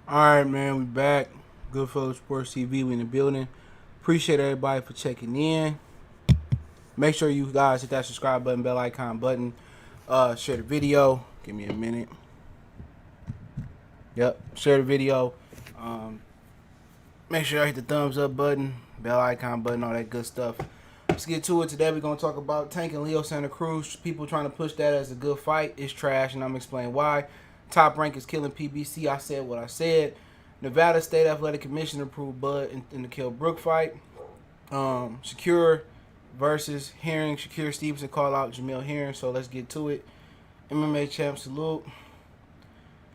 Alright, man, we back. Goodfellow Sports TV, we in the building. Appreciate everybody for checking in. Make sure you guys hit that subscribe button, bell icon button. Share the video. Give me a minute. Yep, share the video. Make sure I hit the thumbs up button, bell icon button, all that good stuff. Let's get to it. Today we're going to talk about Tank and Leo Santa Cruz. People trying to push that as a good fight. It's trash, and I'm going to explain why. Top Rank is killing PBC. I said what I said. Nevada State Athletic Commission approved Bud in the Kell Brook fight. Shakur versus Herring. Shakur Stevenson called out Jamel Herring, so let's get to it. MMA champ salute.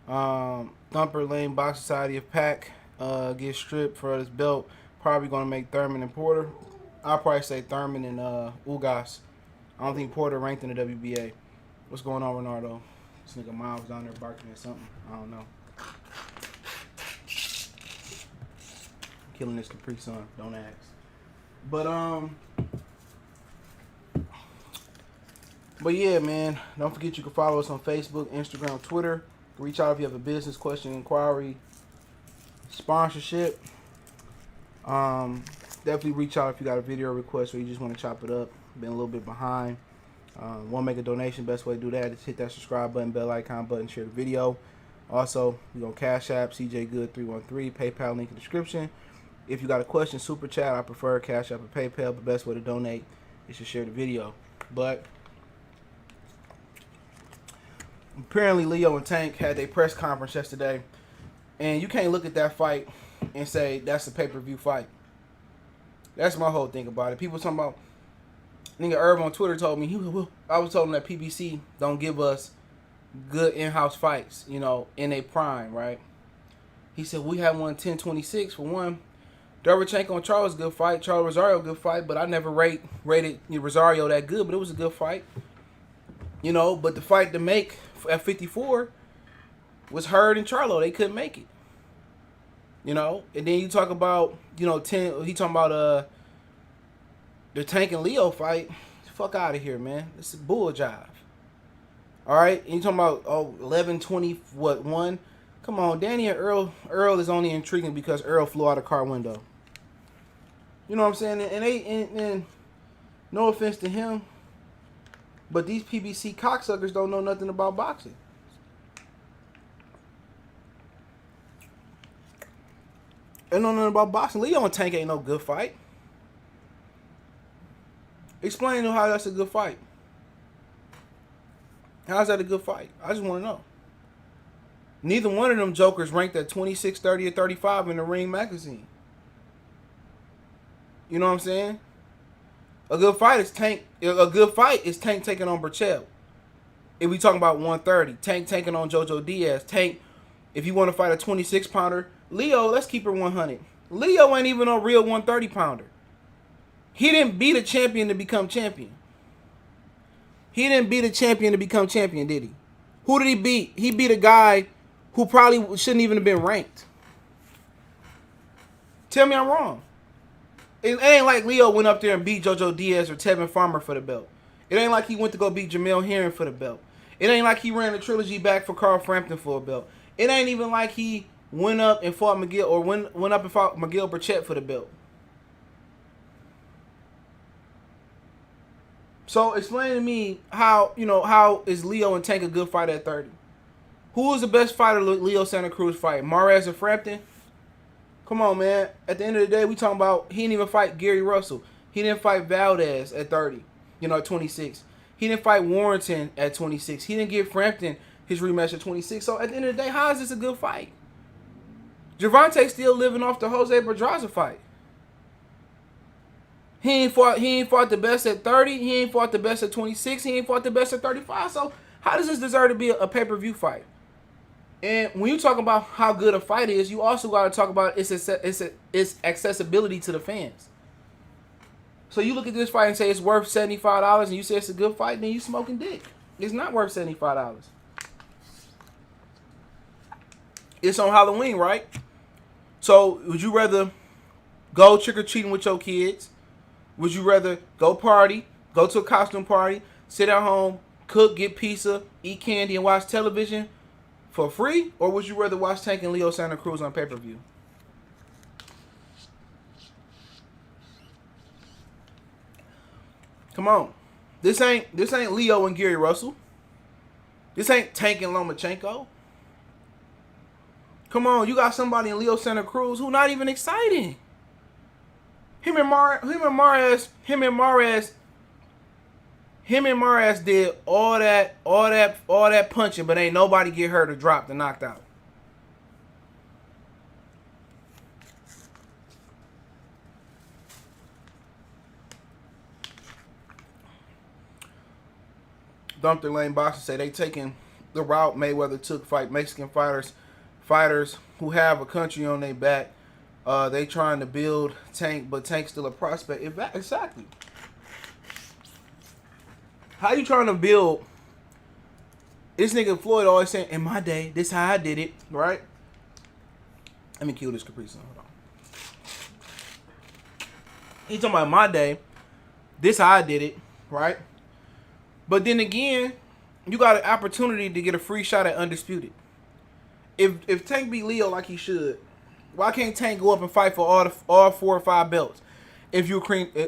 Thumper Lane Box Society of Pack gets stripped for this belt. Probably going to make Thurman and Porter. I'll probably say Thurman and Ugas. I don't think Porter ranked in the WBA. What's going on, Renardo? This nigga Miles down there barking at something. I don't know. Killing this Capri Sun. Don't ask. But yeah, man. Don't forget you can follow us on Facebook, Instagram, Twitter. Reach out if you have a business question, inquiry, sponsorship. Definitely reach out if you got a video request or you just want to chop it up. Been a little bit behind. Want to make a donation? Best way to do that is hit that subscribe button, bell icon button, share the video. Also, we on Cash App, CJ Good 313, PayPal link in the description. If you got a question, super chat. I prefer Cash App or PayPal, but best way to donate is to share the video. But apparently, Leo and Tank had a press conference yesterday, and you can't look at that fight and say that's a pay-per-view fight. That's my whole thing about it. People talking about, nigga Irv on Twitter told me, I was told him that PBC don't give us good in-house fights, you know, in a prime, right? He said, we had one 10-26 for one. Derevchenko and Charles, good fight. Charles Rosario, good fight, but I never rated Rosario that good, but it was a good fight. You know, but the fight to make at 54 was Hurd and Charlo. They couldn't make it. You know, and then you talk about, you know, he talking about the Tank and Leo fight. Fuck out of here, man. It's a bull jive. All right, and you talking about 11-20 what 1? Come on, Danny and Earl. Earl is only intriguing because Earl flew out a car window. You know what I'm saying? And no offense to him, but these PBC cocksuckers don't know nothing about boxing. They don't know nothing about boxing. Leo and Tank ain't no good fight. Explain to how that's a good fight. How's that a good fight? I just want to know. Neither one of them jokers ranked at 26, 30, or 35 in the Ring magazine. You know what I'm saying? A good fight is Tank. A good fight is Tank taking on Burchell. If we talking about 130, Tank taking on JoJo Diaz. Tank, if you want to fight a 26 pounder, Leo, let's keep it 100. Leo ain't even a real 130 pounder. He didn't beat a champion to become champion. He didn't beat a champion to become champion, did he? Who did he beat? He beat a guy who probably shouldn't even have been ranked. Tell me I'm wrong. It ain't like Leo went up there and beat JoJo Diaz or Tevin Farmer for the belt. It ain't like he went to go beat Jamel Herring for the belt. It ain't like he ran the trilogy back for Carl Frampton for a belt. It ain't even like he went up and fought McGill or went up and fought McGill Burchett for the belt. So explain to me how is Leo and Tank a good fight at 30? Who is the best fighter Leo Santa Cruz fight? Mares or Frampton? Come on, man. At the end of the day, we talking about he didn't even fight Gary Russell. He didn't fight Valdez at 30, at 26. He didn't fight Warrington at 26. He didn't give Frampton his rematch at 26. So at the end of the day, how is this a good fight? Gervonta's still living off the Jose Pedraza fight. He ain't fought the best at 30. He ain't fought the best at 26. He ain't fought the best at 35. So how does this deserve to be a pay-per-view fight? And when you talk about how good a fight is, you also got to talk about its accessibility to the fans. So you look at this fight and say it's worth $75 and you say it's a good fight, then you smoking dick. It's not worth $75. It's on Halloween, right? So would you rather go trick-or-treating with your kids? Would you rather go party, go to a costume party, sit at home, cook, get pizza, eat candy, and watch television for free, or would you rather watch Tank and Leo Santa Cruz on pay-per-view? Come on. This ain't Leo and Gary Russell. This ain't Tank and Lomachenko. Come on, you got somebody in Leo Santa Cruz who not even exciting. Him and Mares did all that punching, but ain't nobody get hurt or dropped and knocked out. Dumpster Lane Boxer say they taking the route Mayweather took, fight Mexican fighters who have a country on their back. They trying to build Tank, but Tank's still a prospect. Exactly. How you trying to build? This nigga Floyd always saying, in my day, this how I did it, right? Let me kill this Capri Sun. Hold on. He talking about my day, this how I did it, right? But then again, you got an opportunity to get a free shot at Undisputed. If Tank beat Leo like he should, why can't Tank go up and fight for all 4 or 5 belts if you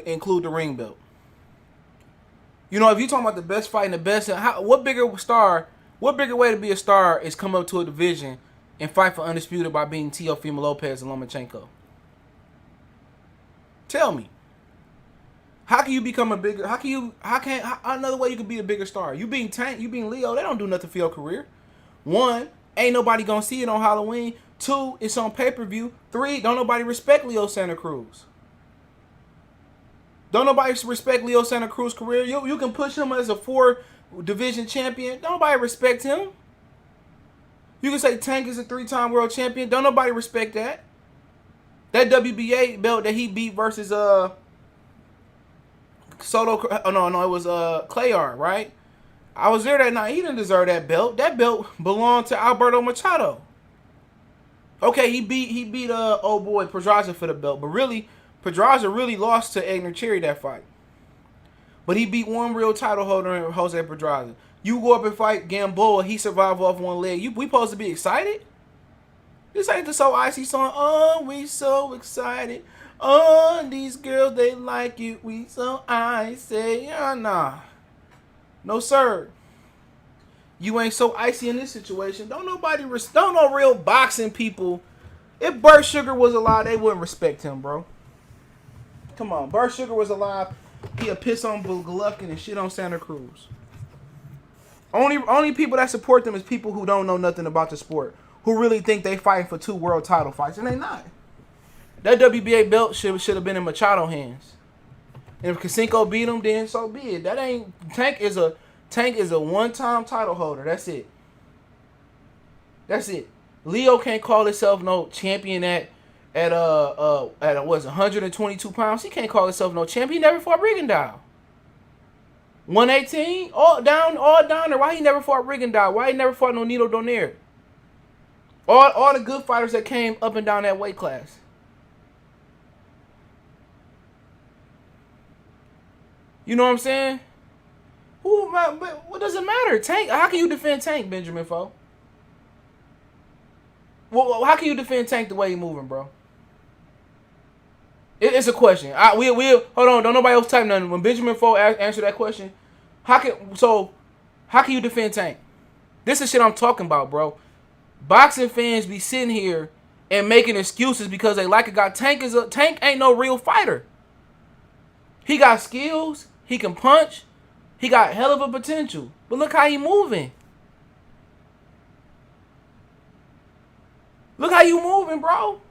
include the ring belt? You know, if you're talking about the best fight and the best, what bigger way to be a star is come up to a division and fight for Undisputed by beating Teofimo Lopez and Lomachenko? Tell me. How can you become a bigger? Another way you could be a bigger star? You being Tank, you being Leo, they don't do nothing for your career. 1, ain't nobody gonna see it on Halloween. 2, it's on pay-per-view. 3, don't nobody respect Leo Santa Cruz. Don't nobody respect Leo Santa Cruz career. You can push him as a 4-division champion. Don't nobody respect him. You can say Tank is a 3-time world champion. Don't nobody respect that. That WBA belt that he beat versus Soto. Oh no, it was Clayar, right? I was there that night. He didn't deserve that belt. That belt belonged to Alberto Machado. Okay, he beat old boy Pedraza for the belt, but really Pedraza really lost to Egner Cherry that fight. But he beat one real title holder in Jose Pedraza. You go up and fight Gamboa, he survived off one leg. We supposed to be excited? This ain't the So Icy song. Oh, we so excited. Oh, these girls, they like it. We so icy. Yeah, nah. No, sir. You ain't so icy in this situation. Don't no real boxing people. If Burt Sugar was alive, they wouldn't respect him, bro. Come on. Burt Sugar was alive. He'd piss on Golovkin and shit on Santa Cruz. Only people that support them is people who don't know nothing about the sport, who really think they fighting for 2 world title fights, and they not. That WBA belt should have been in Machado hands. And if Kasinko beat him, then so be it. That ain't Tank is a 1-time title holder. That's it. That's it. Leo can't call himself no champion at 122 pounds. He can't call himself no champion. He never fought Rigondeaux. 118, all down there. Why he never fought Rigondeaux? Why he never fought no Nito Donaire? All the good fighters that came up and down that weight class. You know what I'm saying? What does it matter? Tank. How can you defend Tank, Benjamin Foe? Well, how can you defend Tank the way he moving, bro? It's a question. We'll hold on. Don't nobody else type nothing. When Benjamin Foe answer that question, how can you defend Tank? This is shit I'm talking about, bro. Boxing fans be sitting here and making excuses because they like a guy. Tank ain't no real fighter. He got skills. He can punch. He got hell of a potential. But look how he moving. Look how you moving, bro.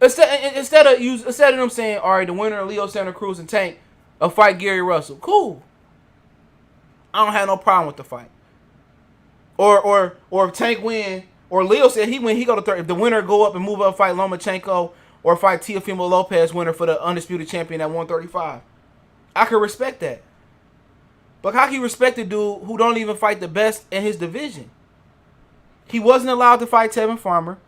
Instead of them saying, all right, the winner of Leo Santa Cruz and Tank will fight Gary Russell. Cool. I don't have no problem with the fight. Or if Tank win, or Leo said he win, he go to third. If the winner go up and move up and fight Lomachenko or fight Teofimo Lopez, winner for the undisputed champion at 135. I can respect that. But how can you respect a dude who don't even fight the best in his division? He wasn't allowed to fight Tevin Farmer.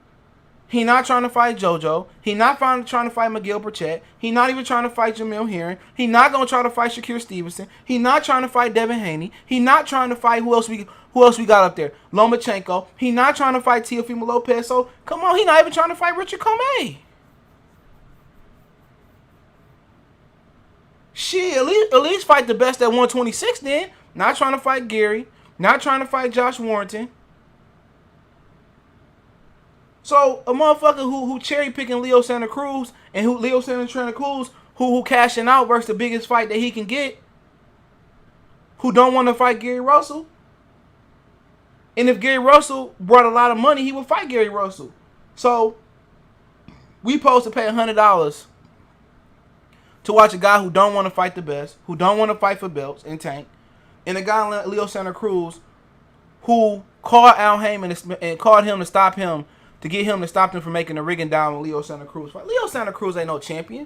He not trying to fight JoJo. He not trying to fight Miguel Burchett. He not even trying to fight Jamel Herring. He not gonna try to fight Shakur Stevenson. He not trying to fight Devin Haney. He not trying to fight who else we got up there? Lomachenko. He not trying to fight Teofimo Lopez. So come on, he not even trying to fight Richard Commey. Shit, at least fight the best at 126 then. Not trying to fight Gary. Not trying to fight Josh Warrington. So a motherfucker who cherry picking Leo Santa Cruz and Leo Santa Cruz who cashing out versus the biggest fight that he can get, who don't want to fight Gary Russell. And if Gary Russell brought a lot of money, he would fight Gary Russell. So we supposed to pay $100 to watch a guy who don't want to fight the best, who don't want to fight for belts and Tank, and a guy like Leo Santa Cruz who called Al Heyman and called him to stop him, to get him to stop him from making a rigging down with Leo Santa Cruz fight. Leo Santa Cruz ain't no champion.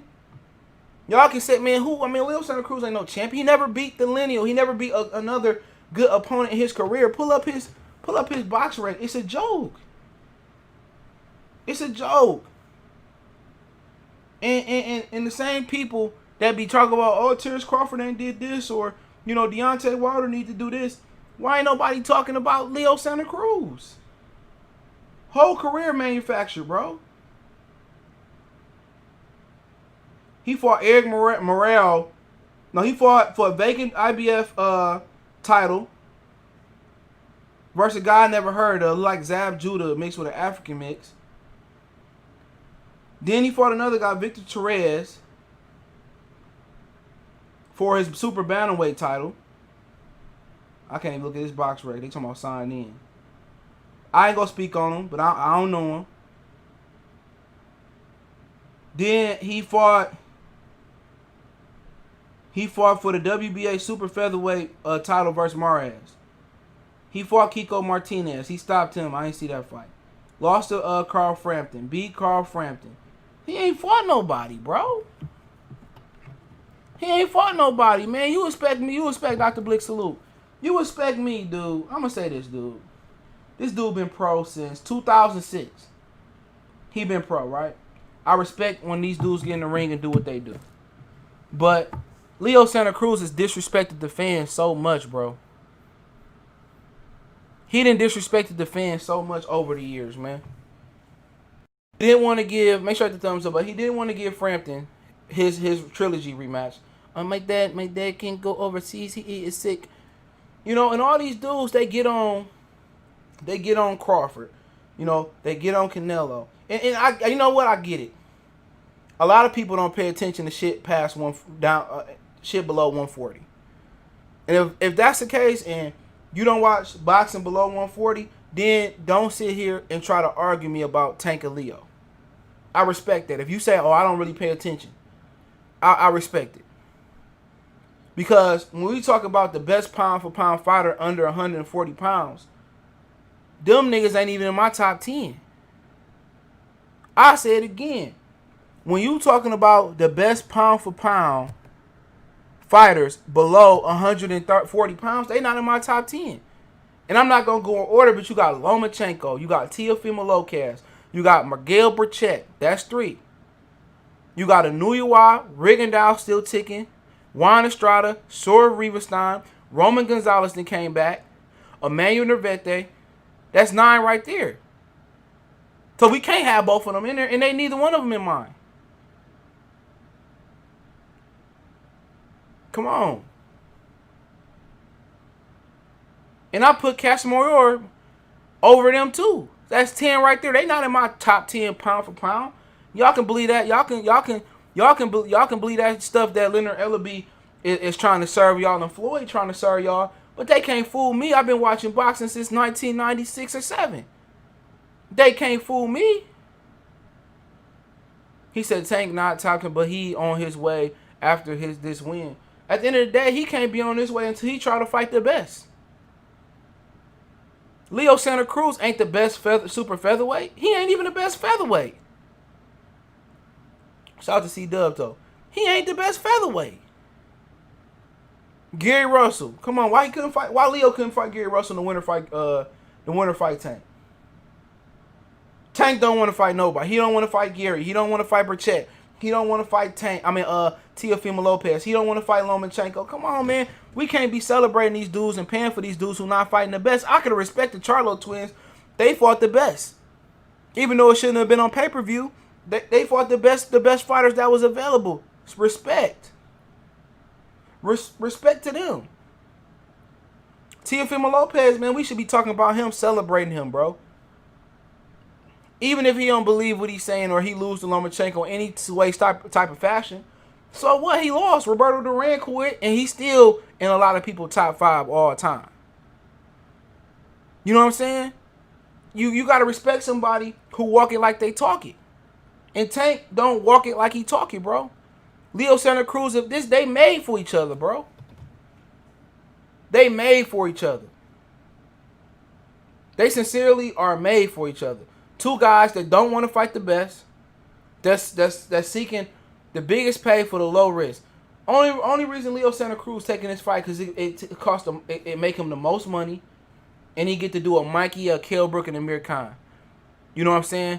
Y'all can say, man, Leo Santa Cruz ain't no champion. He never beat the Lineal. He never beat another good opponent in his career. Pull up his box rate. It's a joke. It's a joke. And the same people that be talking about, oh, Terence Crawford ain't did this, or, Deontay Wilder need to do this. Why ain't nobody talking about Leo Santa Cruz? Whole career manufactured, bro. He fought Eric Morrell. No, he fought for a vacant IBF title versus a guy I never heard of, like Zab Judah mixed with an African mix. Then he fought another guy, Victor Torres, for his super bantamweight title. I can't even look at his box rate. They talking about signing in. I ain't gonna speak on him, but I don't know him. Then he fought for the WBA super featherweight title versus Mares. He fought Kiko Martinez. He stopped him. I didn't see that fight. Lost to Carl Frampton. Beat Carl Frampton. He ain't fought nobody, bro. He ain't fought nobody, man. You expect me? You expect Dr. Blick salute? You expect me, dude? I'm gonna say this, dude. This dude been pro since 2006. He been pro, right? I respect when these dudes get in the ring and do what they do. But Leo Santa Cruz has disrespected the fans so much, bro. He done disrespected the fans so much over the years, man. He didn't want to give, make sure I hit the thumbs up, but he didn't want to give Frampton his trilogy rematch. My dad can't go overseas. He is sick. And all these dudes, they get on Crawford. They get on Canelo. And I, you know what? I get it. A lot of people don't pay attention to shit past shit below 140. And if that's the case, and you don't watch boxing below 140, then don't sit here and try to argue me about Tank and Leo. I respect that. If you say, oh, I don't really pay attention, I respect it. Because when we talk about the best pound for pound fighter under 140 pounds, them niggas ain't even in my top 10. I say it again. When you talking about the best pound for pound fighters below 140 pounds, they not in my top 10. And I'm not going to go in order, but you got Lomachenko, you got Teofimo Lopez, you got Miguel Burchett, that's 3. You got Anuiwa, Rigondeaux still ticking, Juan Estrada, Sora Riverstein, Roman Gonzalez then came back, Emmanuel Nervete, that's 9 right there. So we can't have both of them in there, and they neither one of them in mine. Come on. And I put Casamore over them too. That's 10 right there. They not in my top 10 pound for pound. Y'all can believe that. Y'all can believe that stuff that Leonard Ellaby is trying to serve y'all and Floyd trying to serve y'all. But they can't fool me. I've been watching boxing since 1996 or 7. They can't fool me. He said Tank not talking, but he on his way after this win. At the end of the day, he can't be on his way until he try to fight the best. Leo Santa Cruz ain't the best super featherweight. He ain't even the best featherweight. Shout out to C-Dub, though. He ain't the best featherweight. Gary Russell. Come on, why Leo couldn't fight Gary Russell in the winter fight Tank? Tank don't want to fight nobody. He don't want to fight Gary. He don't want to fight Burchett. He don't want to fight Teofimo Lopez. He don't want to fight Lomachenko. Come on, man. We can't be celebrating these dudes and paying for these dudes who not fighting the best. I could have respected the Charlo twins. They fought the best. Even though it shouldn't have been on pay-per-view, they fought the best fighters that was available. Respect. Respect to them. Teofimo Lopez, man, we should be talking about him, celebrating him, bro. Even if he don't believe what he's saying or he lose to Lomachenko any way, type of fashion. So what? He lost. Roberto Duran quit, and he's still in a lot of people top 5 all the time. You know what I'm saying? You got to respect somebody who walk it like they talk it. And Tank don't walk it like he talk it, bro. Leo Santa Cruz, they made for each other, bro. They made for each other. They sincerely are made for each other. Two guys that don't want to fight the best. That's seeking the biggest pay for the low risk. Only reason Leo Santa Cruz taking this fight because it cost him, it make him the most money, and he get to do a Mikey, a Kell, Brook, and Amir Khan. You know what I'm saying?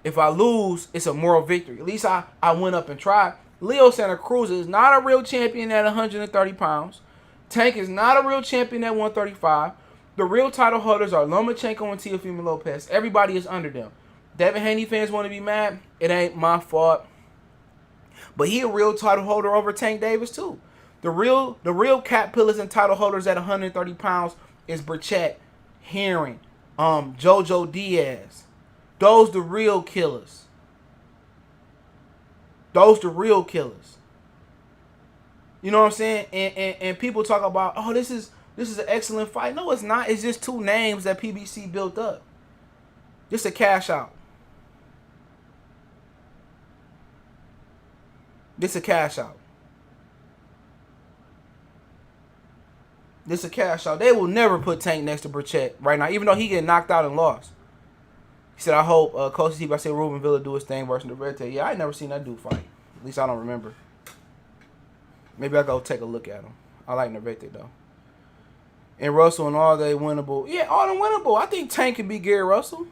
If I lose, it's a moral victory. At least I went up and tried. Leo Santa Cruz is not a real champion at 130 pounds. Tank is not a real champion at 135. The real title holders are Lomachenko and Teofimo Lopez. Everybody is under them. Devin Haney fans want to be mad. It ain't my fault. But he a real title holder over Tank Davis too. The real cat pillars and title holders at 130 pounds is Burchett, Herring, JoJo Diaz. Those the real killers. Those the real killers. You know what I'm saying? And people talk about, oh, this is an excellent fight. No, it's not. It's just two names that PBC built up. Just a cash out. This a cash out. This a cash out. They will never put Tank next to Burchett right now, even though he get knocked out and lost. He said, I hope Coach Steve, I say Ruben Villa do his thing versus Navarrete. Yeah, I ain't never seen that dude fight. At least I don't remember. Maybe I'll go take a look at him. I like Navarrete though. And Russell and all they winnable. Yeah, all them winnable. I think Tank can beat Gary Russell.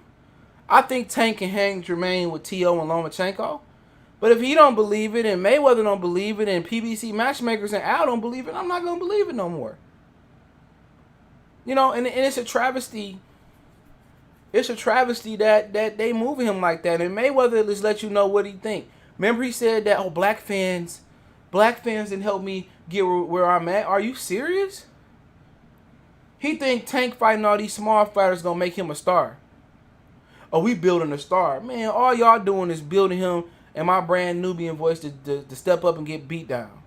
I think Tank can hang Jermaine with Teo and Lomachenko. But if he don't believe it, and Mayweather don't believe it, and PBC matchmakers and Al don't believe it, I'm not going to believe it no more. You know, and it's a travesty. It's a travesty that they moving him like that. And Mayweather just let you know what he think. Remember he said that, oh, black fans didn't help me get where I'm at. Are you serious? He think Tank fighting all these small fighters going to make him a star. Oh, we building a star. Man, all y'all doing is building him and my brand Nubian voice to step up and get beat down.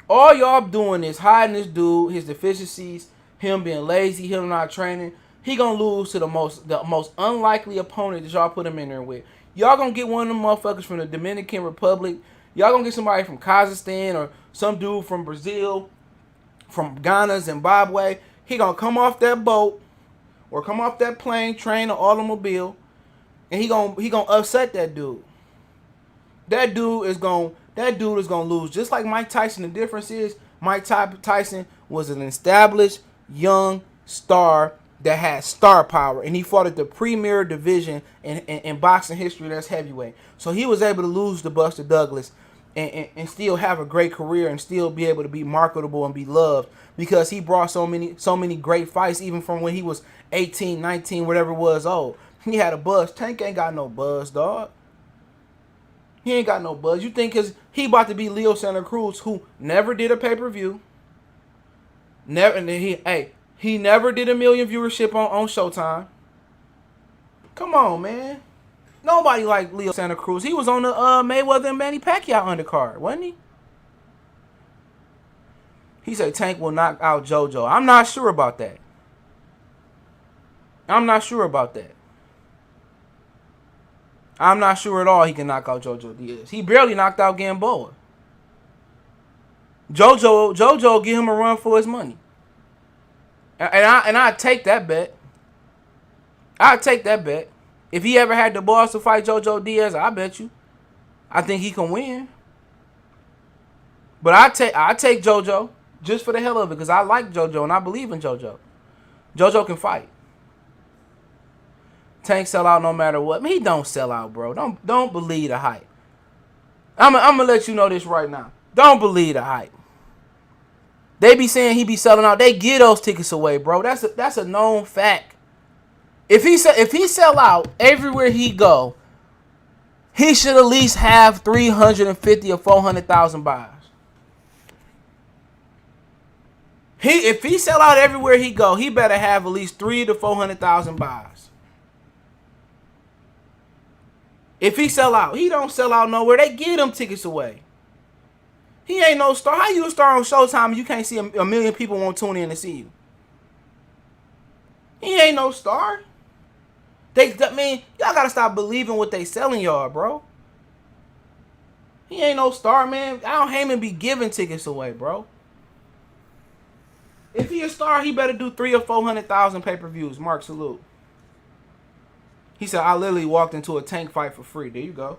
All y'all doing is hiding this dude, his deficiencies, him being lazy, him not training. He gonna lose to the most unlikely opponent that y'all put him in there with. Y'all gonna get one of them motherfuckers from the Dominican Republic. Y'all gonna get somebody from Kazakhstan or some dude from Brazil, from Ghana, Zimbabwe. He gonna come off that boat or come off that plane, train, or automobile, and he gonna upset that dude. That dude is gonna lose. Just like Mike Tyson, the difference is Mike Tyson was an established young star that had star power, and he fought at the premier division in boxing history, that's heavyweight. So he was able to lose to Buster Douglas and still have a great career and still be able to be marketable and be loved because he brought so many great fights even from when he was 18, 19, whatever it was old. He had a buzz. Tank ain't got no buzz, dog. He ain't got no buzz. You think because he about to be Leo Santa Cruz, who never did a pay-per-view. He never did a million viewership on Showtime. Come on, man. Nobody liked Leo Santa Cruz. He was on the Mayweather and Manny Pacquiao undercard, wasn't he? He said Tank will knock out JoJo. I'm not sure about that. I'm not sure at all he can knock out JoJo Diaz. He barely knocked out Gamboa. JoJo give him a run for his money. And I'd take that bet. I'd take that bet. If he ever had the balls to fight JoJo Diaz, I bet you. I think he can win. But I take JoJo just for the hell of it because I like JoJo and I believe in JoJo. JoJo can fight. Tank sell out no matter what. He don't sell out, bro. Don't believe the hype. I'm gonna let you know this right now. Don't believe the hype. They be saying he be selling out. They give those tickets away, bro. That's a known fact. If he sell out everywhere he go, he should at least have 350 or 400,000 buys. If he sell out everywhere he go, he better have at least 300,000 to 400,000 buys. If he sell out, he don't sell out nowhere. They give them tickets away. He ain't no star. How you a star on Showtime and you can't see a million people won't tune in to see you? He ain't no star. Y'all gotta stop believing what they selling y'all, bro. He ain't no star, man. I don't Heyman be giving tickets away, bro. If he a star, he better do 300,000 or 400,000 pay-per-views. Mark, salute. He said, I literally walked into a Tank fight for free. There you go.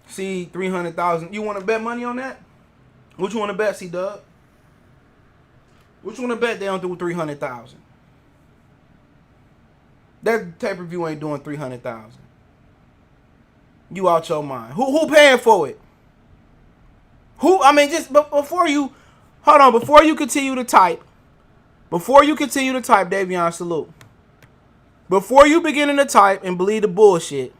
See, 300,000. You want to bet money on that? What you want to bet, C-Dub? What you want to bet they don't do 300,000? That pay-per-view ain't doing 300,000. You out your mind. Who paying for it? Just before you, hold on, before you continue to type, Davion, salute. Before you beginning to type and believe the bullshit,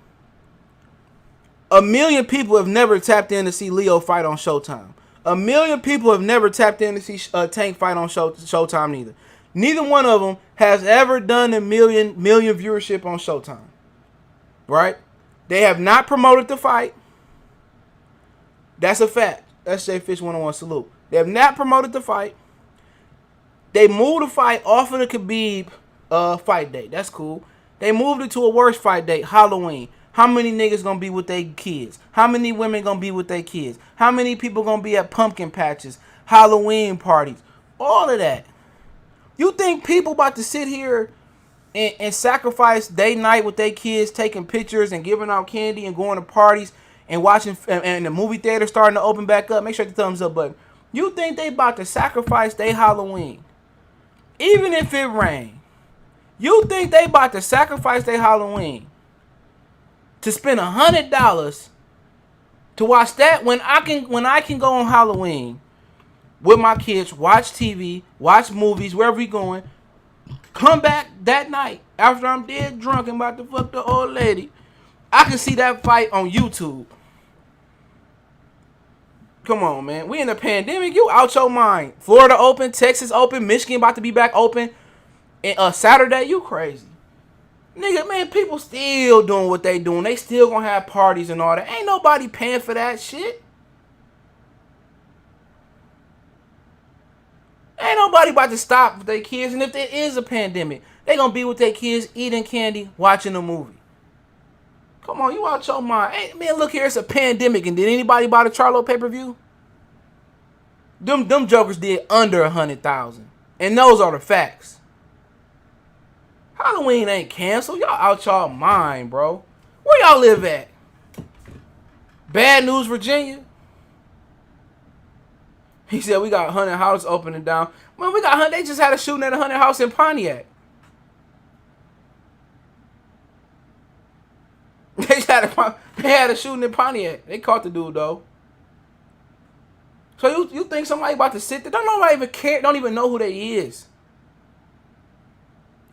1 million people have never tapped in to see Leo fight on Showtime. 1 million people have never tapped in to see Tank fight on Showtime neither. Neither one of them has ever done a million viewership on Showtime. Right? They have not promoted the fight. That's a fact. That's J Fish 101 salute. They have not promoted the fight. They moved the fight off of the Khabib fight date. That's cool. They moved it to a worse fight date, Halloween. How many niggas gonna be with their kids? How many women gonna be with their kids? How many people gonna be at pumpkin patches, Halloween parties? All of that. You think people about to sit here and sacrifice day night with their kids, taking pictures and giving out candy and going to parties and watching and the movie theater starting to open back up? Make sure the thumbs up button. You think they about to sacrifice their Halloween, even if it rain? You think they about to sacrifice their Halloween to spend $100 to watch that when I can go on Halloween with my kids, watch TV, watch movies, wherever we going, come back that night after I'm dead drunk and about to fuck the old lady, I can see that fight on YouTube. Come on, man. We in a pandemic. You out your mind. Florida open, Texas open, Michigan about to be back open. And Saturday, you crazy. Nigga, man, people still doing what they doing. They still gonna have parties and all that. Ain't nobody paying for that shit. Ain't nobody about to stop with their kids. And if there is a pandemic, they gonna be with their kids eating candy, watching a movie. Come on, you out your mind. Hey, man, look here, it's a pandemic. And did anybody buy the Charlo pay-per-view? Them jokers did under 100,000. And those are the facts. Halloween ain't canceled. Y'all out y'all mind, bro. Where y'all live at? Bad News, Virginia? He said we got 100 houses opening down. Man, we got 100. They just had a shooting at a 100 house in Pontiac. They had a shooting in Pontiac. They caught the dude though. So you think somebody about to sit there? Don't nobody even care. Don't even know who they is.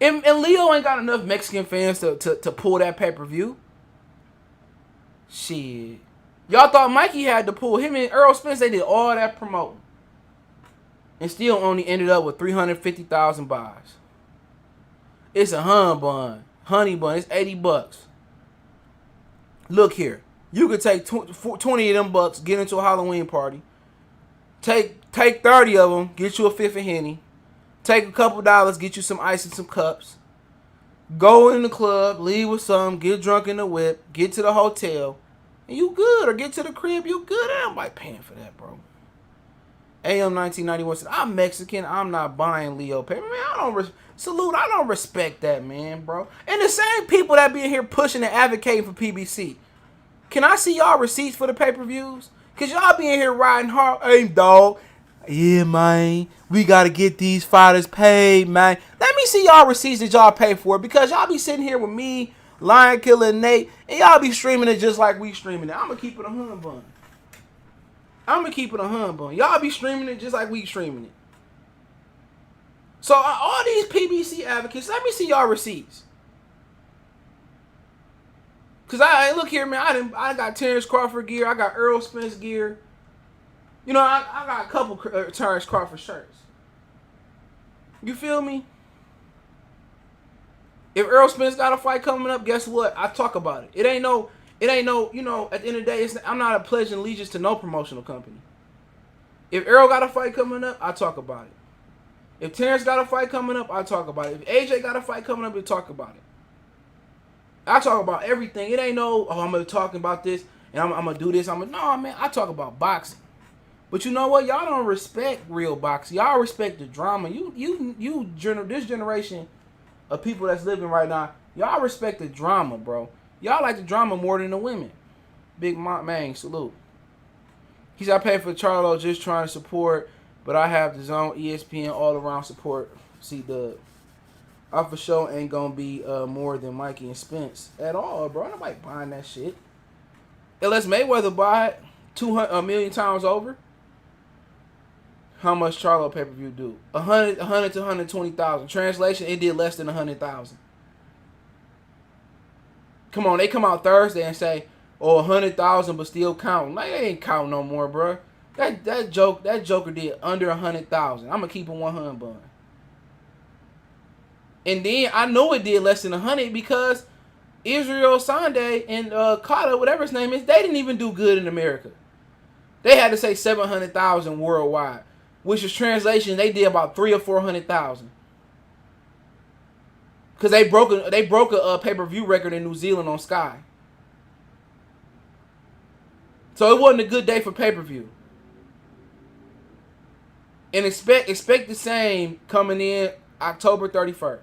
And Leo ain't got enough Mexican fans to pull that pay-per-view. Shit. Y'all thought Mikey had to pull. Him and Earl Spence, they did all that promoting. And still only ended up with 350,000 buys. It's a honey bun. It's $80. Look here. You could take 20 of them bucks, get into a Halloween party. Take 30 of them, get you a fifth of Henny. Take a couple dollars, get you some ice and some cups. Go in the club, leave with some, get drunk in the whip, get to the hotel, and you good. Or get to the crib, you good. I ain't nobody paying for that, bro. AM 1991 said, I'm Mexican, I'm not buying Leo pay. Man, I don't respect that, man, bro. And the same people that be in here pushing and advocating for PBC. Can I see y'all receipts for the pay-per-views? Because y'all be in here riding hard. Hey, dog. Yeah, man, we gotta get these fighters paid, man. Let me see y'all receipts that y'all pay for it, because y'all be sitting here with me, Lion Killer, and Nate, and y'all be streaming it just like we streaming it. I'm gonna keep it a hun bun. I'm gonna keep it a hun bun. Y'all be streaming it just like we streaming it. So all these PBC advocates, let me see y'all receipts. Cause I look here, man. I got Terence Crawford gear. I got Earl Spence gear. You know, I got a couple Terence Crawford shirts. You feel me? If Earl Spence got a fight coming up, guess what? I talk about it. It ain't no. You know, at the end of the day, I'm not a pledge and allegiance to no promotional company. If Earl got a fight coming up, I talk about it. If Terence got a fight coming up, I talk about it. If AJ got a fight coming up, we talk about it. I talk about everything. It ain't no, oh, I'm gonna talk about this and I'm gonna do this. No, man. I talk about boxing. But you know what? Y'all don't respect real boxing. Y'all respect the drama. This generation of people that's living right now, y'all respect the drama, bro. Y'all like the drama more than the women. Big man, salute. He said, I paid for Charlo just trying to support, but I have the Zone, ESPN, all around support. See, I for sure ain't gonna be more than Mikey and Spence at all, bro. Nobody buying that shit. Unless Mayweather buy it 200 million times over. How much Charlo pay-per-view do? 100 to 120,000. Translation, it did less than 100,000. Come on, they come out Thursday and say, oh, 100,000 but still counting. Like, they ain't counting no more, bro. That Joker did under 100,000. I'm gonna keep it 100 bun. And then I know it did less than 100 because Israel Sunday and Kata, whatever his name is, they didn't even do good in America. They had to say 700,000 worldwide, which is translation. They did about 300,000 or 400,000 because they broke a pay-per-view record in New Zealand on Sky. So it wasn't a good day for pay-per-view. And expect the same coming in October 31st.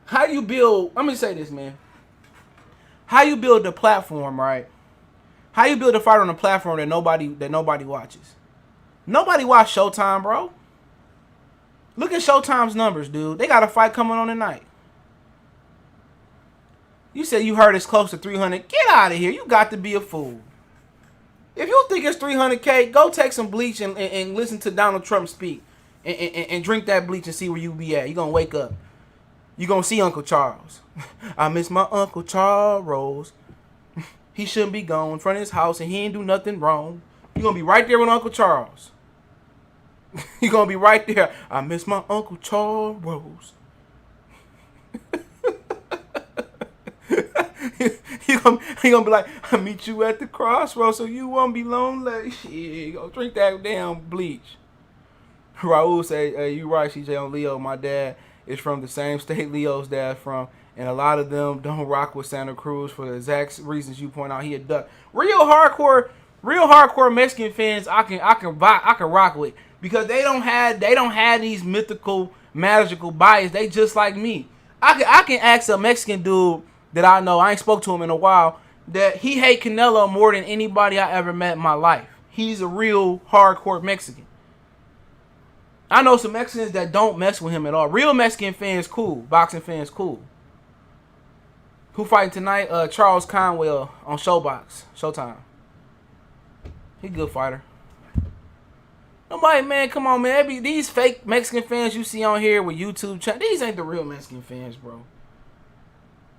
How you build, let me say this, man. How you build the platform, right? How you build a fight on a platform that nobody watches? Nobody watch Showtime, bro. Look at Showtime's numbers, dude. They got a fight coming on tonight. You said you heard it's close to 300. Get out of here. You got to be a fool. If you think it's 300K, go take some bleach and listen to Donald Trump speak. And drink that bleach and see where you be at. You're going to wake up. You're going to see Uncle Charles. I miss my Uncle Charles. He shouldn't be gone in front of his house and he ain't do nothing wrong. You're going to be right there with Uncle Charles. You're going to be right there. I miss my Uncle Charles. He gonna be like, I'll meet you at the crossroads so you won't be lonely. Shit, go drink that damn bleach. Raul say, hey, you right, CJ, on Leo. My dad is from the same state Leo's dad from, and a lot of them don't rock with Santa Cruz for the exact reasons you point out. He a duck. Real hardcore Mexican fans I can rock with, because they don't have these mythical, magical bias. They just like me. I can ask a Mexican dude that I know, I ain't spoke to him in a while, that he hate Canelo more than anybody I ever met in my life. He's a real hardcore Mexican. I know some Mexicans that don't mess with him at all. Real Mexican fans, cool. Boxing fans, cool. Who fighting tonight? Charles Conwell on Showtime. He a good fighter. Nobody, man, come on, man. These fake Mexican fans you see on here with YouTube channel, these ain't the real Mexican fans, bro.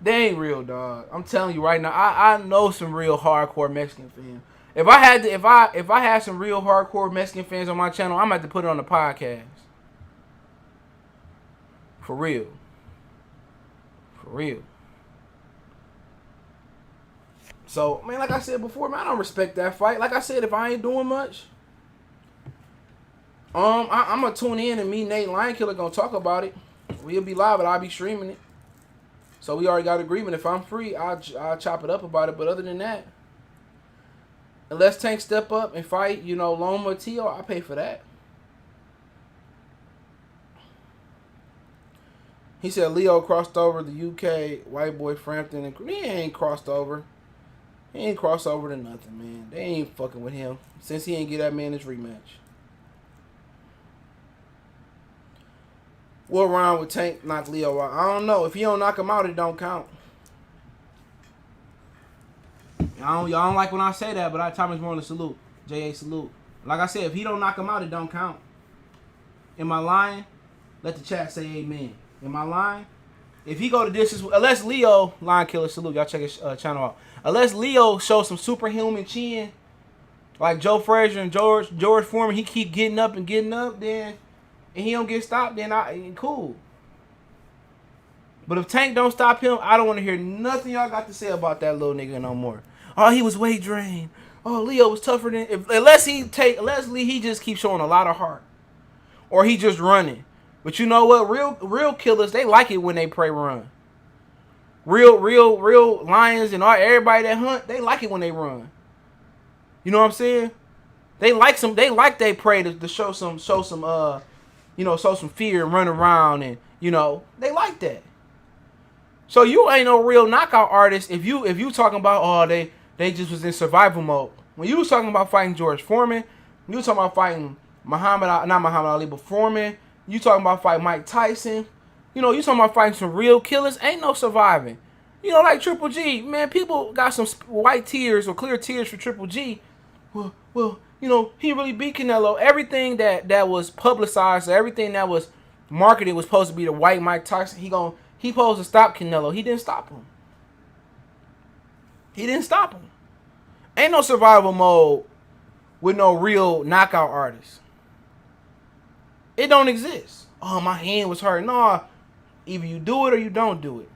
They ain't real, dog. I'm telling you right now. I know some real hardcore Mexican fans. If I had some real hardcore Mexican fans on my channel, I'm gonna have to put it on the podcast. For real. So, man, like I said before, man, I don't respect that fight. Like I said, if I ain't doing much, I'm gonna tune in and me, Nate, Lion Killer gonna talk about it. We'll be live, but I'll be streaming it. So we already got agreement. If I'm free, I'll chop it up about it. But other than that, unless Tank step up and fight, Loma and Teo, I pay for that. He said Leo crossed over the UK, white boy Frampton, and he ain't crossed over. He ain't crossed over to nothing, man. They ain't fucking with him since he ain't get that man his rematch. What round would Tank knock Leo out? I don't know. If he don't knock him out, it don't count. Y'all don't like when I say that, but Thomas Morley salute. J.A. salute. Like I said, if he don't knock him out, it don't count. Am I lying? Let the chat say amen. Am I lying? If he go to distance, unless Leo, Lion Killer salute, y'all check his channel out. Unless Leo shows some superhuman chin, like Joe Frazier and George Foreman, he keep getting up, then, and he don't get stopped, then cool. But if Tank don't stop him, I don't want to hear nothing y'all got to say about that little nigga no more. Oh, he was weight drained. Oh, Leo was tougher than unless he just keeps showing a lot of heart, or he just running. But you know what? Real killers, they like it when they prey run. Real lions and everybody that hunt, they like it when they run. You know what I'm saying? They like they prey to show some show some fear and run around, and they like that. So you ain't no real knockout artist if you talking about they just was in survival mode. When you was talking about fighting George Foreman, you was talking about fighting not Muhammad Ali, but Foreman. You talking about fighting Mike Tyson. You talking about fighting some real killers. Ain't no surviving. Like Triple G, man, people got some white tears or clear tears for Triple G. Well, he really beat Canelo. Everything that was publicized, everything that was marketed was supposed to be the white Mike Tyson. He supposed to stop Canelo. He didn't stop him. Ain't no survival mode with no real knockout artists. It don't exist. Oh, my hand was hurt. No, either you do it or you don't do it.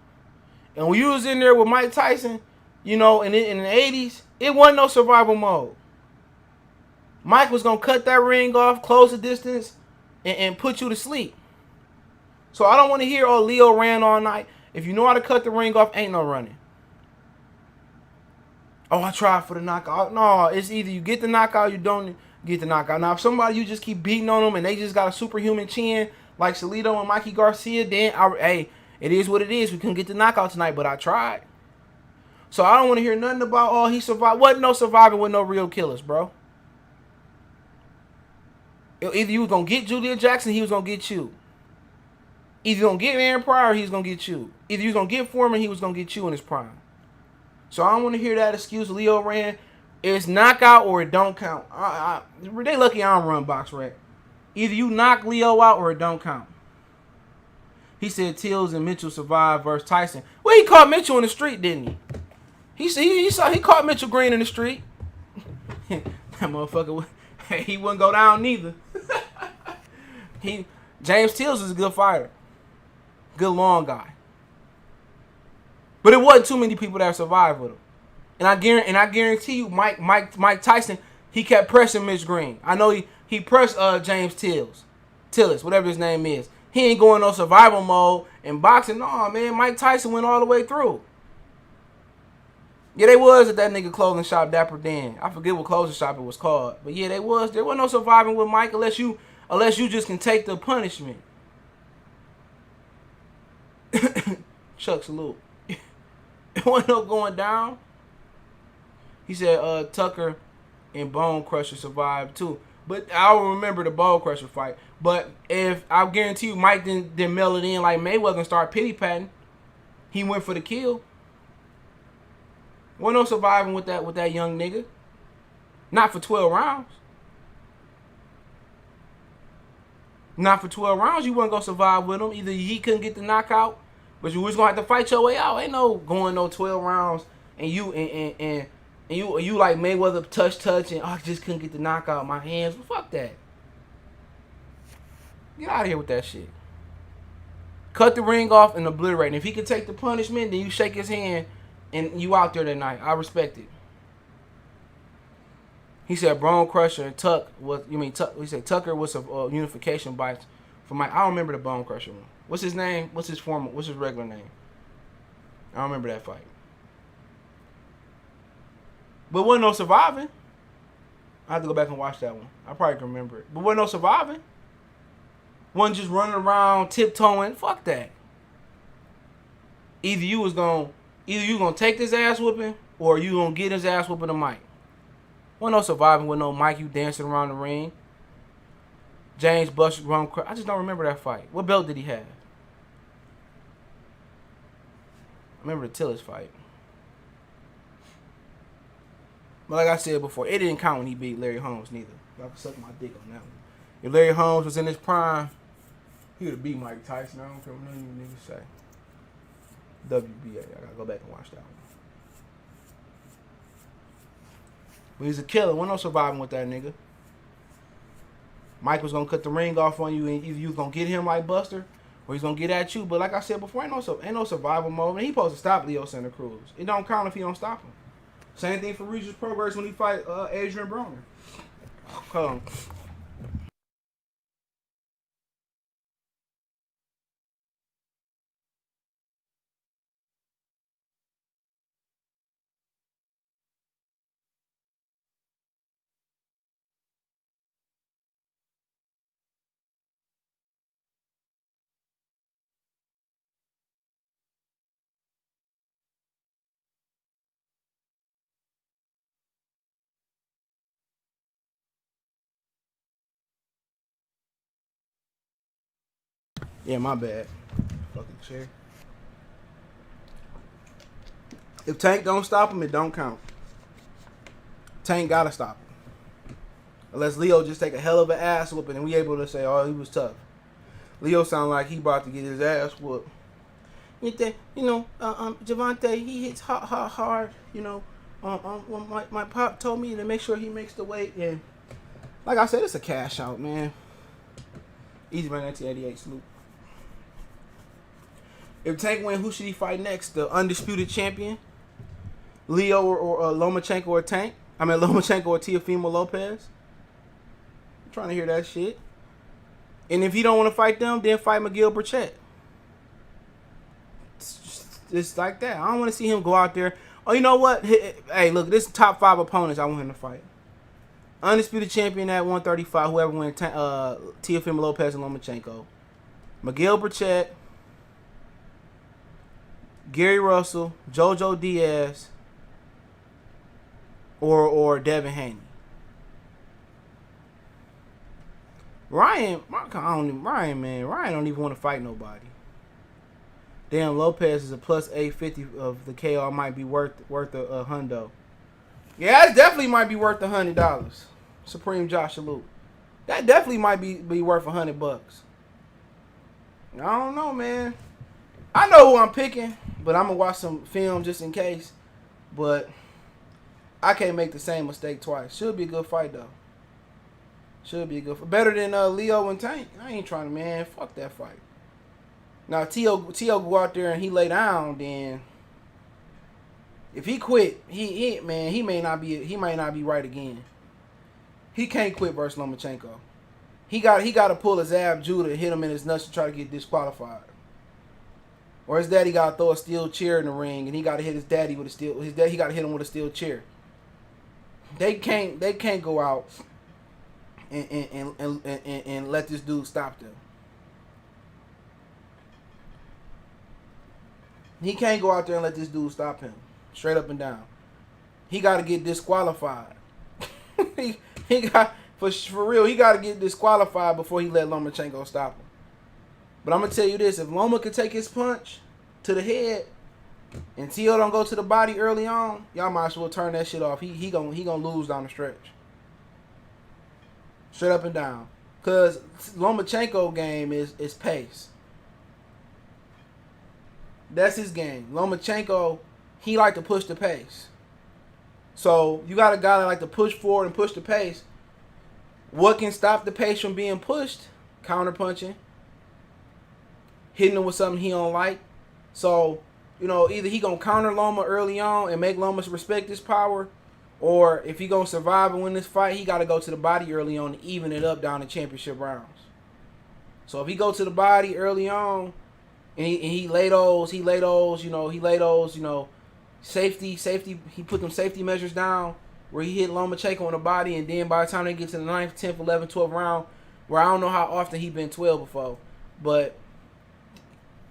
And when you was in there with Mike Tyson, in the 80s, it wasn't no survival mode. Mike was going to cut that ring off, close the distance, and put you to sleep. So I don't want to hear, Leo ran all night. If you know how to cut the ring off, ain't no running. Oh, I tried for the knockout. No, it's either you get the knockout or you don't get the knockout. Now, if somebody you just keep beating on them and they just got a superhuman chin like Salido and Mikey Garcia, then, hey, it is what it is. We couldn't get the knockout tonight, but I tried. So I don't want to hear nothing about, he survived. Wasn't no surviving with no real killers, bro. Either you was going to get Julian Jackson, he was going to get you. Either you was going to get Aaron Pryor, he was going to get you. Either you was going to get Foreman, he was going to get you in his prime. So I don't want to hear that excuse Leo ran. It's knockout or it don't count. They lucky I don't run box rec. Either you knock Leo out or it don't count. He said Tills and Mitchell survived versus Tyson. Well, he caught Mitchell in the street, didn't he? He caught Mitchell Green in the street. That motherfucker, he wouldn't go down neither. James Tills is a good fighter. Good long guy. But it wasn't too many people that survived with him. And I guarantee you, Mike Tyson, he kept pressing Mitch Green. I know he pressed James Tillis, whatever his name is. He ain't going no survival mode in boxing. No, man, Mike Tyson went all the way through. Yeah, they was at that nigga clothing shop, Dapper Dan. I forget what clothing shop it was called. But yeah, they was. There wasn't no surviving with Mike unless you just can take the punishment. Chuck, salute. It wasn't no going down. He said Tucker and Bone Crusher survived too. But I'll remember the Bone Crusher fight. But I guarantee you Mike didn't mail it in like Mayweather and start pity patting. He went for the kill. Wasn't no surviving with that young nigga. Not for 12 rounds. Not for 12 rounds, you wasn't gonna survive with him. Either he couldn't get the knockout, but you was gonna have to fight your way out. Ain't no going no 12 rounds and you like Mayweather touch and I just couldn't get the knockout. My hands, well, fuck that. Get out of here with that shit. Cut the ring off and obliterate. And if he can take the punishment, then you shake his hand and you out there that night. I respect it. He said Bone Crusher and Tuck was. He said Tucker was a unification bites for Mike. I don't remember the Bone Crusher one. What's his name? What's his regular name? I don't remember that fight. But wasn't no surviving. I have to go back and watch that one. I probably can remember it. But wasn't no surviving. Wasn't just running around tiptoeing. Fuck that. Either you gonna take this ass whooping or you gonna get his ass whooping to Mike. Wasn't no surviving with no Mike. You dancing around the ring. James Buster, I just don't remember that fight. What belt did he have? I remember the Tillis fight. But like I said before, it didn't count when he beat Larry Holmes neither. I can suck my dick on that one. If Larry Holmes was in his prime, he would have beat Mike Tyson. I don't care what none of you niggas say. WBA. I gotta go back and watch that one. But he's a killer. Wasn't no surviving with that nigga. Mike was gonna cut the ring off on you, and either you was gonna get him like Buster, or he's gonna get at you. But like I said before, ain't no survival mode. And he supposed to stop Leo Santa Cruz. It don't count if he don't stop him. Same thing for Regis Progress when he fight Adrian Broner. Hold on. Yeah, my bad. Fucking chair. If Tank don't stop him, it don't count. Tank gotta stop him. Unless Leo just take a hell of an ass whooping and we able to say, oh, he was tough. Leo sound like he about to get his ass whooped. Javante, he hits hard. My pop told me to make sure he makes the weight. And like I said, it's a cash out, man. Easy man, 1988 salute. If Tank win, who should he fight next? The undisputed champion? Leo or Lomachenko or Tank? I mean, Lomachenko or Teofimo Lopez? I'm trying to hear that shit. And if you don't want to fight them, then fight Miguel Burchett. It's like that. I don't want to see him go out there. Oh, you know what? Hey, look, this is top 5 opponents I want him to fight. Undisputed champion at 135, whoever wins, Teofimo Lopez and Lomachenko. Miguel Burchett, Gary Russell, JoJo Diaz, or Devin Haney. Ryan don't even want to fight nobody. Damn, Lopez is a plus 850 of the KO. Might be worth a hundo. Yeah, that definitely might be worth $100. Supreme Josh Salute. That definitely might be worth $100. I don't know, man. I know who I'm picking, but I'm gonna watch some film just in case. But I can't make the same mistake twice. Should be a good fight though. Should be a good fight. Better than Leo and Tank. I ain't trying to, man. Fuck that fight. Now Teo go out there and he lay down, then if he quit, he may not be right again. He can't quit versus Lomachenko. He got to pull his ab Judah and hit him in his nuts to try to get disqualified. Or his daddy got to throw a steel chair in the ring and he got to hit his daddy with a steel. He got to hit him with a steel chair. They can't go out and let this dude stop them. He can't go out there and let this dude stop him. Straight up and down. He got to get disqualified. he got for real. He got to get disqualified before he let Lomachenko stop him. But I'm gonna tell you this: if Loma could take his punch to the head, and Teo don't go to the body early on, y'all might as well turn that shit off. He gonna lose down the stretch. Straight up and down. Cause Lomachenko game is pace. That's his game. Lomachenko, he like to push the pace. So you got a guy that like to push forward and push the pace. What can stop the pace from being pushed? Counter punching. Hitting him with something he don't like. So, either he gonna counter Loma early on and make Loma respect his power, or if he gonna survive and win this fight, he gotta go to the body early on to even it up down the championship rounds. So if he go to the body early on and he lay those, safety, he put them safety measures down where he hit Lomachenko in the body, and then by the time they get to the 9th, 10th, 11th, 12th round, where I don't know how often he been 12 before, but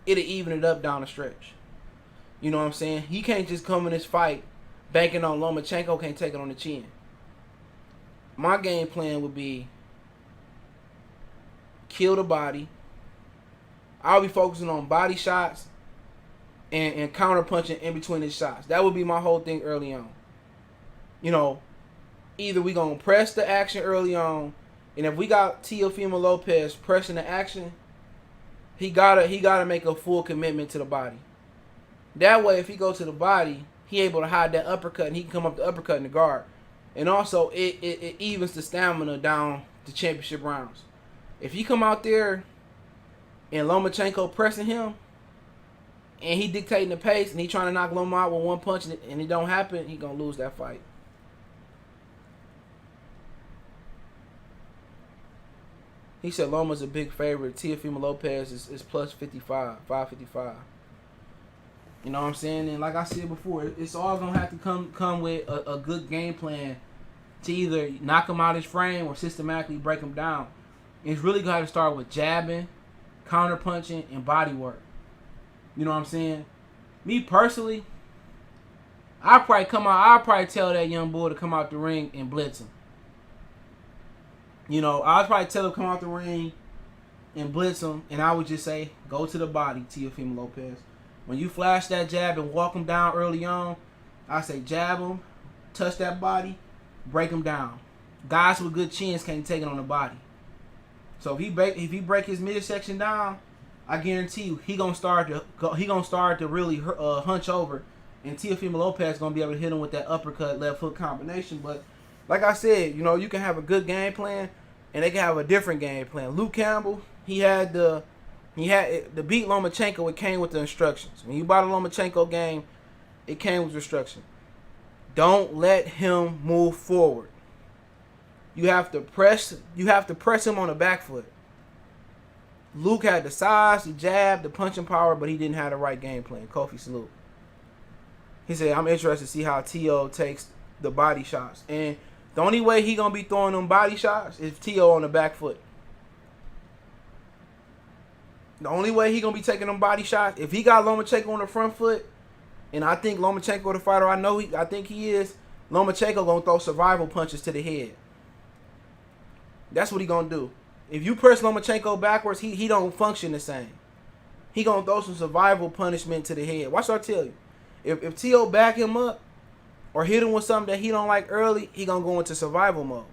it'll even it up down the stretch. You know what I'm saying? He can't just come in this fight banking on Lomachenko can't take it on the chin. My game plan would be kill the body. I'll be focusing on body shots and counter punching in between his shots. That would be my whole thing early on. You know, either we gonna press the action early on, and if we got Teofimo Lopez pressing the action, he gotta make a full commitment to the body. That way, if he go to the body, he able to hide that uppercut, and he can come up the uppercut in the guard. And also, it evens the stamina down to championship rounds. If he come out there and Lomachenko pressing him, and he dictating the pace, and he trying to knock Loma out with one punch, and it don't happen, he gonna lose that fight. He said Loma's a big favorite. Teofimo Lopez is plus 55, 555. You know what I'm saying? And like I said before, it's all going to have to come with a good game plan to either knock him out his frame or systematically break him down. And it's really going to have to start with jabbing, counter punching, and body work. You know what I'm saying? Me personally, I'll probably tell that young boy to come out the ring and blitz him. You know, I'll probably tell him to come out the ring and blitz him, and I would just say, go to the body, Teofimo Lopez. When you flash that jab and walk him down early on, I say jab him, touch that body, break him down. Guys with good chins can't take it on the body. So if he break his midsection down, I guarantee you he gonna start to really hunch over, and Teofimo Lopez gonna be able to hit him with that uppercut left hook combination. But like I said, you know, you can have a good game plan, and they can have a different game plan. Luke Campbell, he had the beat Lomachenko. It came with the instructions. When you bought a Lomachenko game, it came with instructions. Don't let him move forward. You have to press him on the back foot. Luke had the size, the jab, the punching power, but he didn't have the right game plan. Kofi salute. He said, I'm interested to see how Teo takes the body shots. And the only way he gonna be throwing them body shots is Teo on the back foot. The only way he gonna be taking them body shots, if he got Lomachenko on the front foot, and I think Lomachenko the fighter I think he is, Lomachenko gonna throw survival punches to the head. That's what he gonna do. If you press Lomachenko backwards, he don't function the same. He gonna throw some survival punishment to the head. Watch what I tell you. If Teo back him up or hit him with something that he don't like early, he gonna go into survival mode.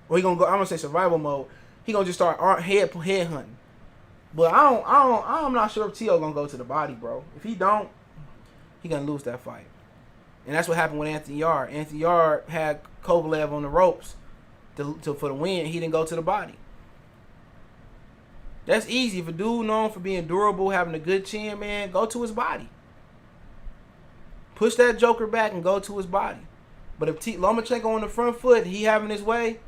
Or he gonna go. I'm gonna say survival mode. He gonna just start head hunting. But I'm not sure if Teo gonna go to the body, bro. If he don't, he gonna lose that fight. And that's what happened with Anthony Yarde. Anthony Yarde had Kovalev on the ropes for the win. He didn't go to the body. That's easy. If a dude known for being durable, having a good chin, man, go to his body. Push that joker back and go to his body. But if Lomachenko on the front foot, he having his way,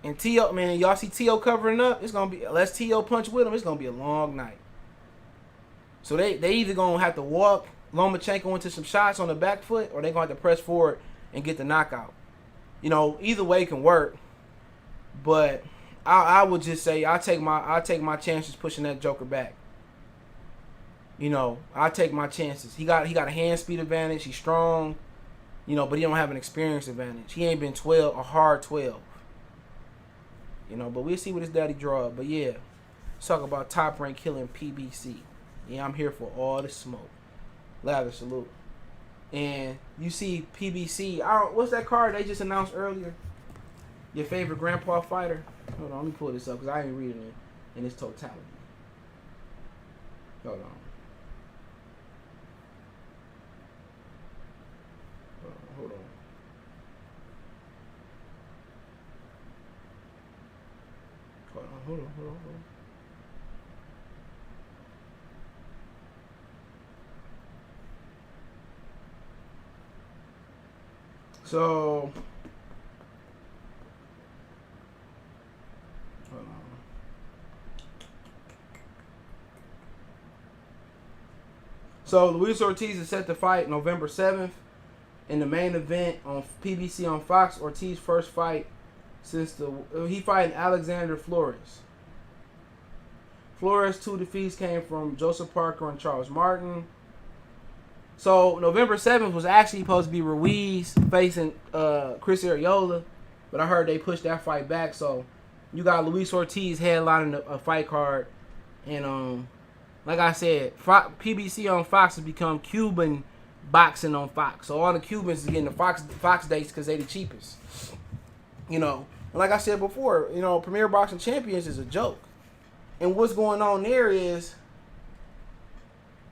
and Teo, man, y'all see Teo covering up, it's going to be, unless Teo punch with him, it's going to be a long night. So they either going to have to walk Lomachenko into some shots on the back foot, or they're going to have to press forward and get the knockout. You know, either way can work. But I would just say I take my chances pushing that joker back. You know, I take my chances. He got a hand speed advantage. He's strong. You know, but he don't have an experience advantage. He ain't been a hard 12. You know, but we'll see what his daddy draw up. But yeah, let's talk about Top Rank killing PBC. Yeah, I'm here for all the smoke. Lather salute. And you see PBC. What's that card they just announced earlier? Your favorite grandpa fighter? Hold on, let me pull this up because I ain't reading it in its totality. Hold on. Hold on. Hold on. So, hold on. So Luis Ortiz is set to fight November 7th in the main event on PBC on Fox. Ortiz's first fight since he fighting Alexander Flores. Flores' 2 defeats came from Joseph Parker and Charles Martin. So November 7th was actually supposed to be Ruiz facing Chris Arreola, but I heard they pushed that fight back. So You got Luis Ortiz headlining a fight card, and like I said, PBC on Fox has become Cuban boxing on Fox. So all the Cubans is getting the Fox dates because they the cheapest. You know, and like I said before, you know, Premier Boxing Champions is a joke. And what's going on there is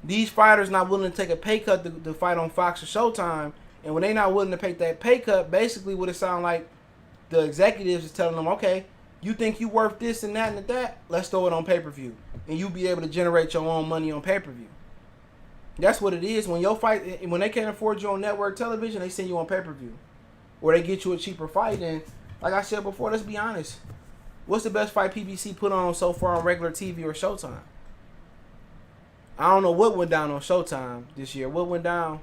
these fighters not willing to take a pay cut to fight on Fox or Showtime. And when they not willing to pay that pay cut, basically what it sounds like, the executives is telling them, okay, you think you worth this and that and that, let's throw it on pay-per-view. And you be able to generate your own money on pay-per-view. That's what it is. When they can't afford you on network television, they send you on pay-per-view. Or they get you a cheaper fight. And like I said before, let's be honest. What's the best fight PBC put on so far on regular TV or Showtime? I don't know what went down on Showtime this year. What went down?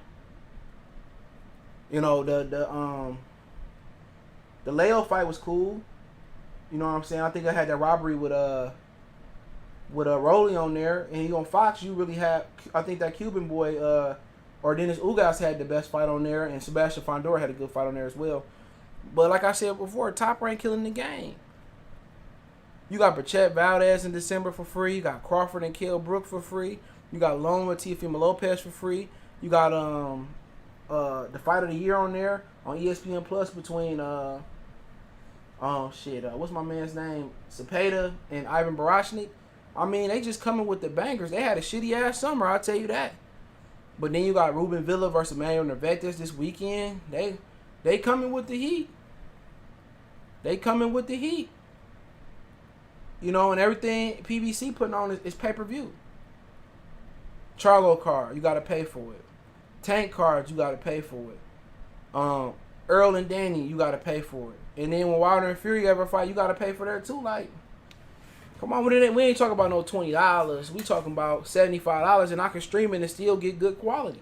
You know, the Leo fight was cool. You know what I'm saying? I think I had that robbery with Rolly on there, and he on Fox. You really had, I think that Cuban boy or Dennis Ugas had the best fight on there, and Sebastian Fondor had a good fight on there as well. But like I said before, Top Rank killing the game. You got Bachette Valdez in December for free. You got Crawford and Kell Brook for free. You got Loma and Teo Lopez for free. You got the fight of the year on there on ESPN Plus between what's my man's name? Cepeda and Ivan Barashnik. I mean, they just coming with the bangers. They had a shitty ass summer, I'll tell you that. But then you got Ruben Villa versus Manuel Navarrete this weekend. They coming with the heat. They coming with the heat. You know, and everything PBC putting on is pay-per-view. Charlo card, you got to pay for it. Tank cards, you got to pay for it. Earl and Danny, you got to pay for it. And then when Wilder and Fury ever fight, you got to pay for that too. Like, come on, we ain't talking about no $20. We talking about $75, and I can stream it and still get good quality.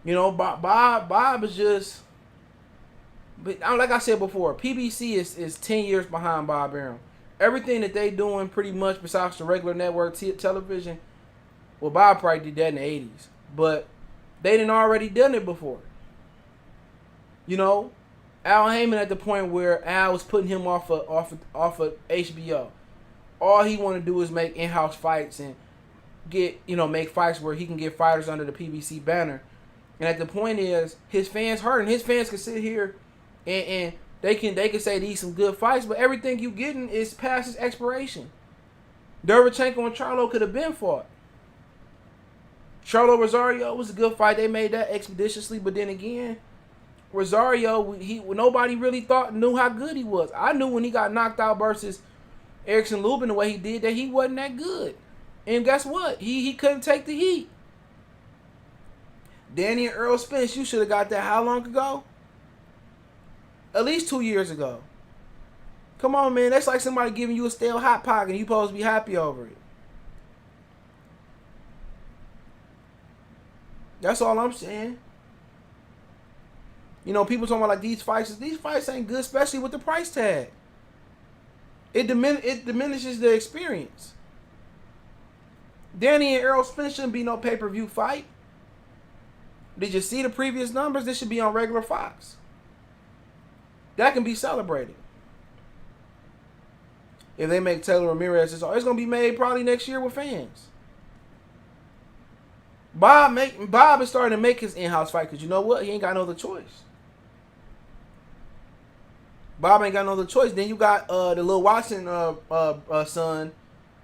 You know, Bob is just... But like I said before, PBC is 10 years behind Bob Arum. Everything that they doing pretty much besides the regular network television, well, Bob probably did that in the 80s. But they didn't already done it before. You know, Al Heyman at the point where Al was putting him off of HBO. All he want to do is make in-house fights and make fights where he can get fighters under the PBC banner. And at the point is, his fans hurting. His fans can sit here and they can say these some good fights, but everything you getting is past its expiration. Derevchenko and Charlo could have been fought. Charlo Rosario was a good fight. They made that expeditiously, but then again, Rosario, nobody really knew how good he was. I knew when he got knocked out versus Erickson Lubin the way he did that he wasn't that good. And guess what? He couldn't take the heat. Danny and Earl Spence, you should have got that how long ago? At least 2 years ago. Come on, man. That's like somebody giving you a stale Hot Pocket and you supposed to be happy over it. That's all I'm saying. You know, people talking about like these fights ain't good, especially with the price tag. It diminishes the experience. Danny and Earl Spence shouldn't be no pay-per-view fight. Did you see the previous numbers? This should be on regular Fox. That can be celebrated. If they make Taylor Ramirez, it's going to be made probably next year with fans. Bob is starting to make his in-house fight because you know what? He ain't got no other choice. Bob ain't got no other choice. Then you got the Lil Watson son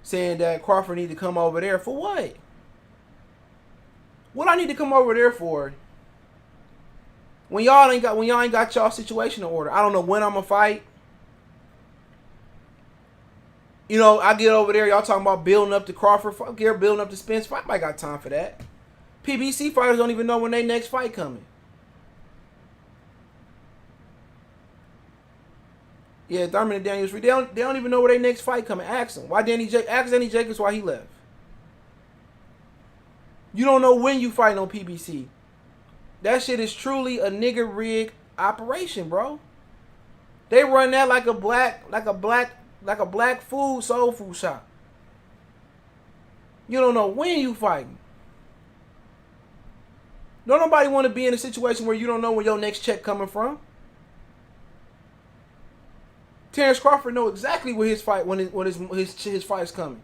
saying that Crawford need to come over there for what? What I need to come over there for? When y'all ain't got y'all situation in order. I don't know when I'm gonna fight. You know, I get over there, y'all talking about building up the Crawford fight, building up the Spence fight. I got time for that. PBC fighters don't even know when their next fight coming. Yeah, Thurman and Daniels, they don't even know where their next fight coming. Ask them. Ask Danny Jacobs why he left. You don't know when you fighting on PBC. That shit is truly a nigga rig operation, bro. They run that like a black food soul food shop. You don't know when you fighting. Don't nobody want to be in a situation where you don't know where your next check coming from. Terence Crawford know exactly where his fight when his fight's coming.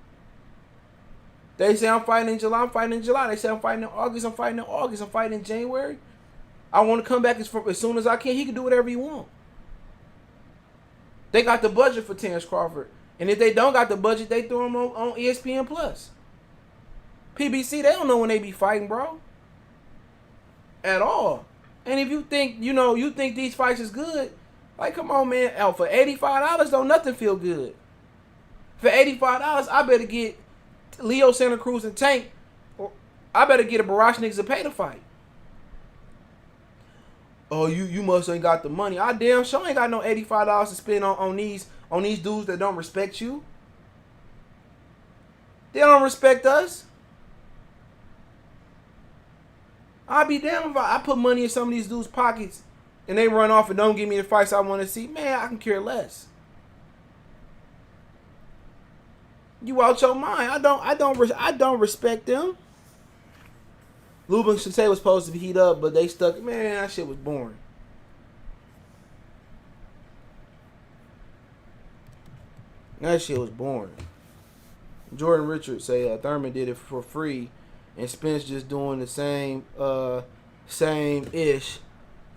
They say I'm fighting in July. I'm fighting in July. They say I'm fighting in August. I'm fighting in August. I'm fighting in January. I want to come back as soon as I can. He can do whatever he want. They got the budget for Terence Crawford, and if they don't got the budget, they throw him on ESPN Plus. PBC, they don't know when they be fighting, bro. At all. And if you think you think these fights is good, like come on, man. For $85, don't nothing feel good. For $85, I better get Leo, Santa Cruz, and Tank. I better get a barrage niggas to pay to fight. Oh, you must ain't got the money. I damn sure ain't got no $85 to spend on these dudes that don't respect you. They don't respect us. I'd be damn if I put money in some of these dudes' pockets and they run off and don't give me the fights I want to see. Man, I can care less. You out your mind. I don't respect them. Lubin Shante was supposed to be heat up, but they stuck. Man, that shit was boring. That shit was boring. Jordan Richards say Thurman did it for free, and Spence just doing the same ish.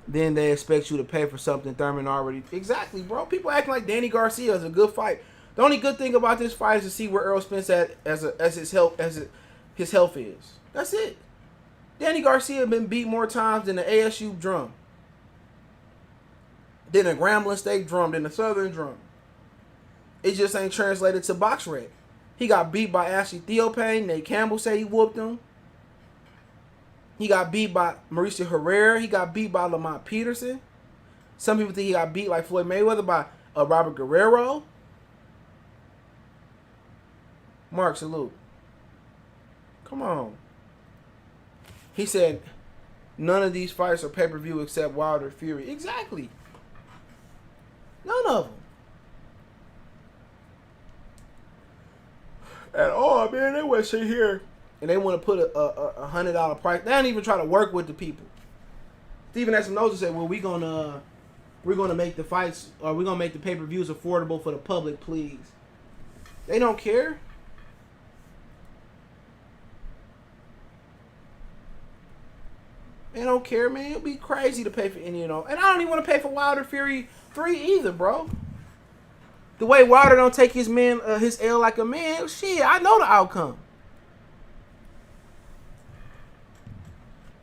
Then they expect you to pay for something Thurman already. Exactly, bro. People acting like Danny Garcia is a good fight. The only good thing about this fight is to see where Errol Spence at as his health is. That's it. Danny Garcia been beat more times than the ASU drum, than a Grambling State drum, than the Southern drum. It just ain't translated to box rec. He got beat by Ashley Theophane. Nate Campbell say he whooped him. He got beat by Mauricio Herrera. He got beat by Lamont Peterson. Some people think he got beat like Floyd Mayweather by Robert Guerrero. Mark, salute. Come on. He said, none of these fights are pay-per-view except Wilder Fury. Exactly. None of them. At all, man. They want to sit here and they want to put a $100 price. They don't even try to work with the people. Stephen Espinoza said, well, we're gonna make the fights, or we're gonna make the pay-per-views affordable for the public, please. They don't care. They don't care, man. It'd be crazy to pay for any, And I don't even want to pay for Wilder Fury 3 either, bro. The way Wilder don't take his L like a man, shit, I know the outcome.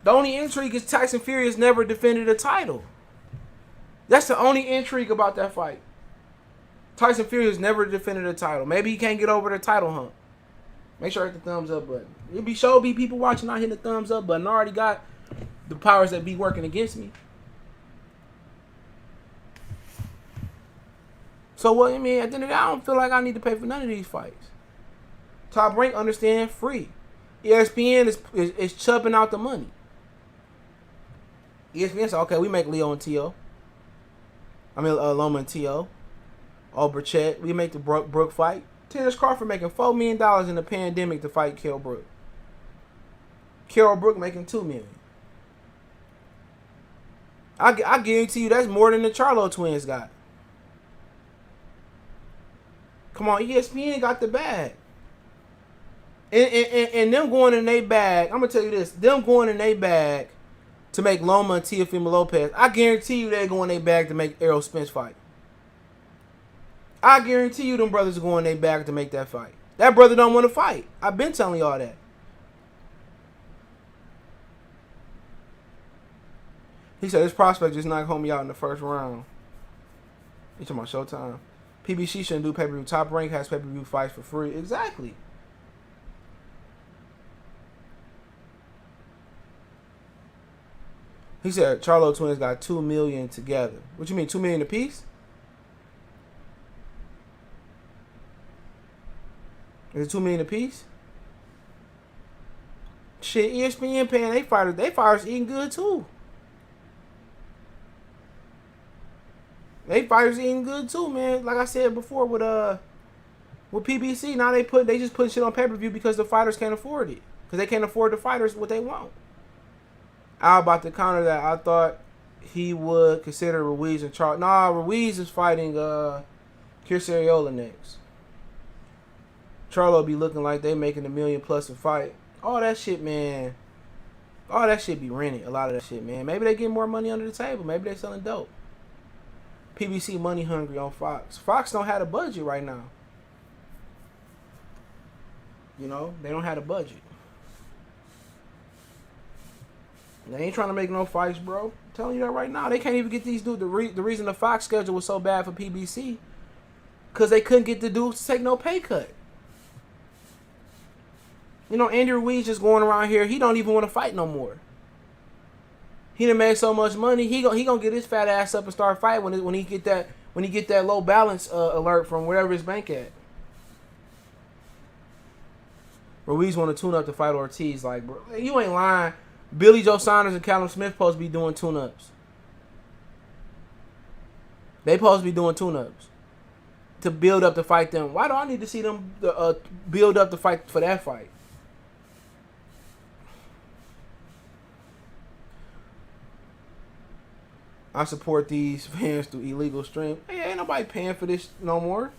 The only intrigue is Tyson Fury has never defended a title. That's the only intrigue about that fight. Tyson Fury has never defended a title. Maybe he can't get over the title hump. Make sure I hit the thumbs up button. It'll be people watching not hitting the thumbs up button. I already got the powers that be working against me. So what I mean, at the end of the day, I don't feel like I need to pay for none of these fights. Top Rank, understand, free. ESPN is chubbing out the money. ESPN said, okay, we make Loma and Teo. Loma and Teo. Oh, Burchett, we make the Brook fight. Terence Crawford making $4 million in the pandemic to fight Kell Brook. Kell Brook making $2 million. I guarantee you that's more than the Charlo twins got. Come on, ESPN got the bag. And them going in their bag, I'm going to tell you this. Them going in their bag to make Loma and Teofimo Lopez, I guarantee you they're going in their bag to make Errol Spence fight. I guarantee you them brothers are going in their bag to make that fight. That brother don't want to fight. I've been telling y'all that. He said this prospect just knocked homie out in the first round. You talking about Showtime? PBC shouldn't do pay-per-view. Top Rank has pay-per-view fights for free. Exactly. He said Charlo twins got $2 million together. What you mean, $2 million apiece? Is it $2 million apiece? Shit, ESPN paying they fighters eating good too. They fighters eating good too, man. Like I said before with PBC, now they just put shit on pay-per-view because the fighters can't afford it. Because they can't afford the fighters what they want. I was about to counter that. I thought he would consider Ruiz and Charlo. Nah, Ruiz is fighting Chris Arreola next. Charlo be looking like they making $1 million plus a fight. All that shit, man. All that shit be rented. A lot of that shit, man. Maybe they get more money under the table. Maybe they selling dope. PBC money hungry on Fox. Fox don't have a budget right now. You know, they don't have a budget. They ain't trying to make no fights, bro. I'm telling you that right now. They can't even get these dudes. The reason the Fox schedule was so bad for PBC, because they couldn't get the dudes to take no pay cut. You know, Andy Ruiz just going around here. He don't even want to fight no more. He done made so much money. He gonna get his fat ass up and start fighting when he get that low balance alert from wherever his bank at. Ruiz want to tune up to fight Ortiz. Like, bro, you ain't lying. Billy Joe Saunders and Callum Smith supposed to be doing tune-ups. They supposed to be doing tune-ups to build up to fight them. Why do I need to see them build up to fight for that fight? I support these fans through illegal stream. Hey, ain't nobody paying for this no more.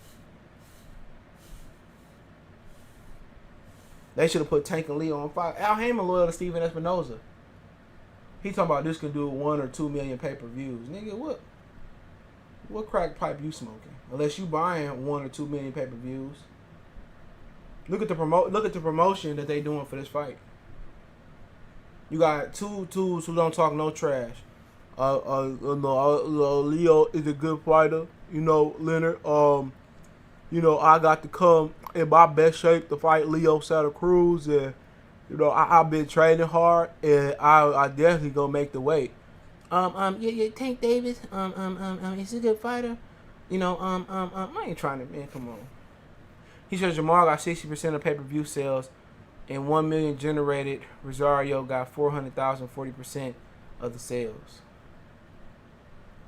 They should have put Tank and Leo on fire. Al Heyman loyal to Steven Espinoza. He talking about this can do 1 or 2 million pay-per-views. Nigga, what crack pipe you smoking? Unless you buying 1 or 2 million pay-per-views. Look at the promotion that they doing for this fight. You got two dudes who don't talk no trash. Leo is a good fighter. You know, Leonard. You know, I got to come in my best shape to fight Leo Santa Cruz, and you know, I've been training hard, and I definitely gonna make the weight. Yeah, Tank Davis. He's a good fighter. You know, I ain't trying to, man. Come on. He said Jamel got 60% of pay-per-view sales, and 1 million generated. Rosario got 400,000, 40% of the sales.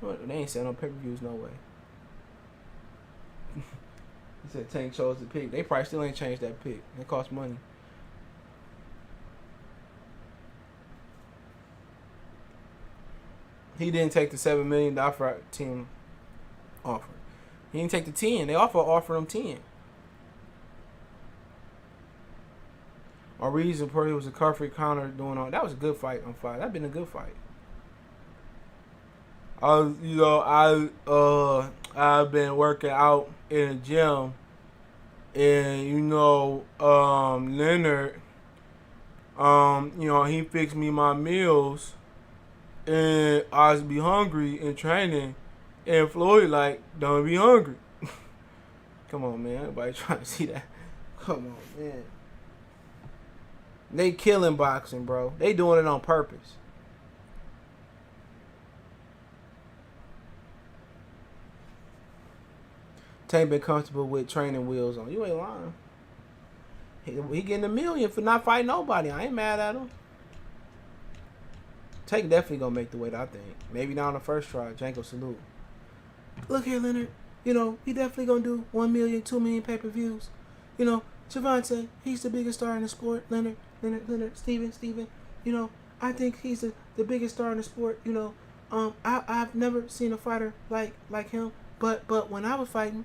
Well, they ain't selling no pay-per-views, no way. He said Tank chose the pick. They probably still ain't changed that pick. It costs money. He didn't take the $7 million team offer. He didn't take the 10. They offered him 10. Our reason for it was a Crawford counter doing all. That was a good fight on fight. That been a good fight. I've been working out in the gym, and you know, Leonard, you know, he fixed me my meals, and I was be hungry in training, and Floyd like, don't be hungry. Come on, man, everybody trying to see that. Come on, man. They killing boxing, bro. They doing it on purpose. Tank been comfortable with training wheels on. You ain't lying. He getting $1 million for not fighting nobody. I ain't mad at him. Tank definitely gonna make the weight, I think. Maybe not on the first try. Janko salute. Look here, Leonard. You know, he definitely gonna do 1 million, 2 million pay-per-views. You know, Javante, he's the biggest star in the sport. Leonard, Steven. You know, I think he's the biggest star in the sport. You know, I've never seen a fighter like him. But when I was fighting,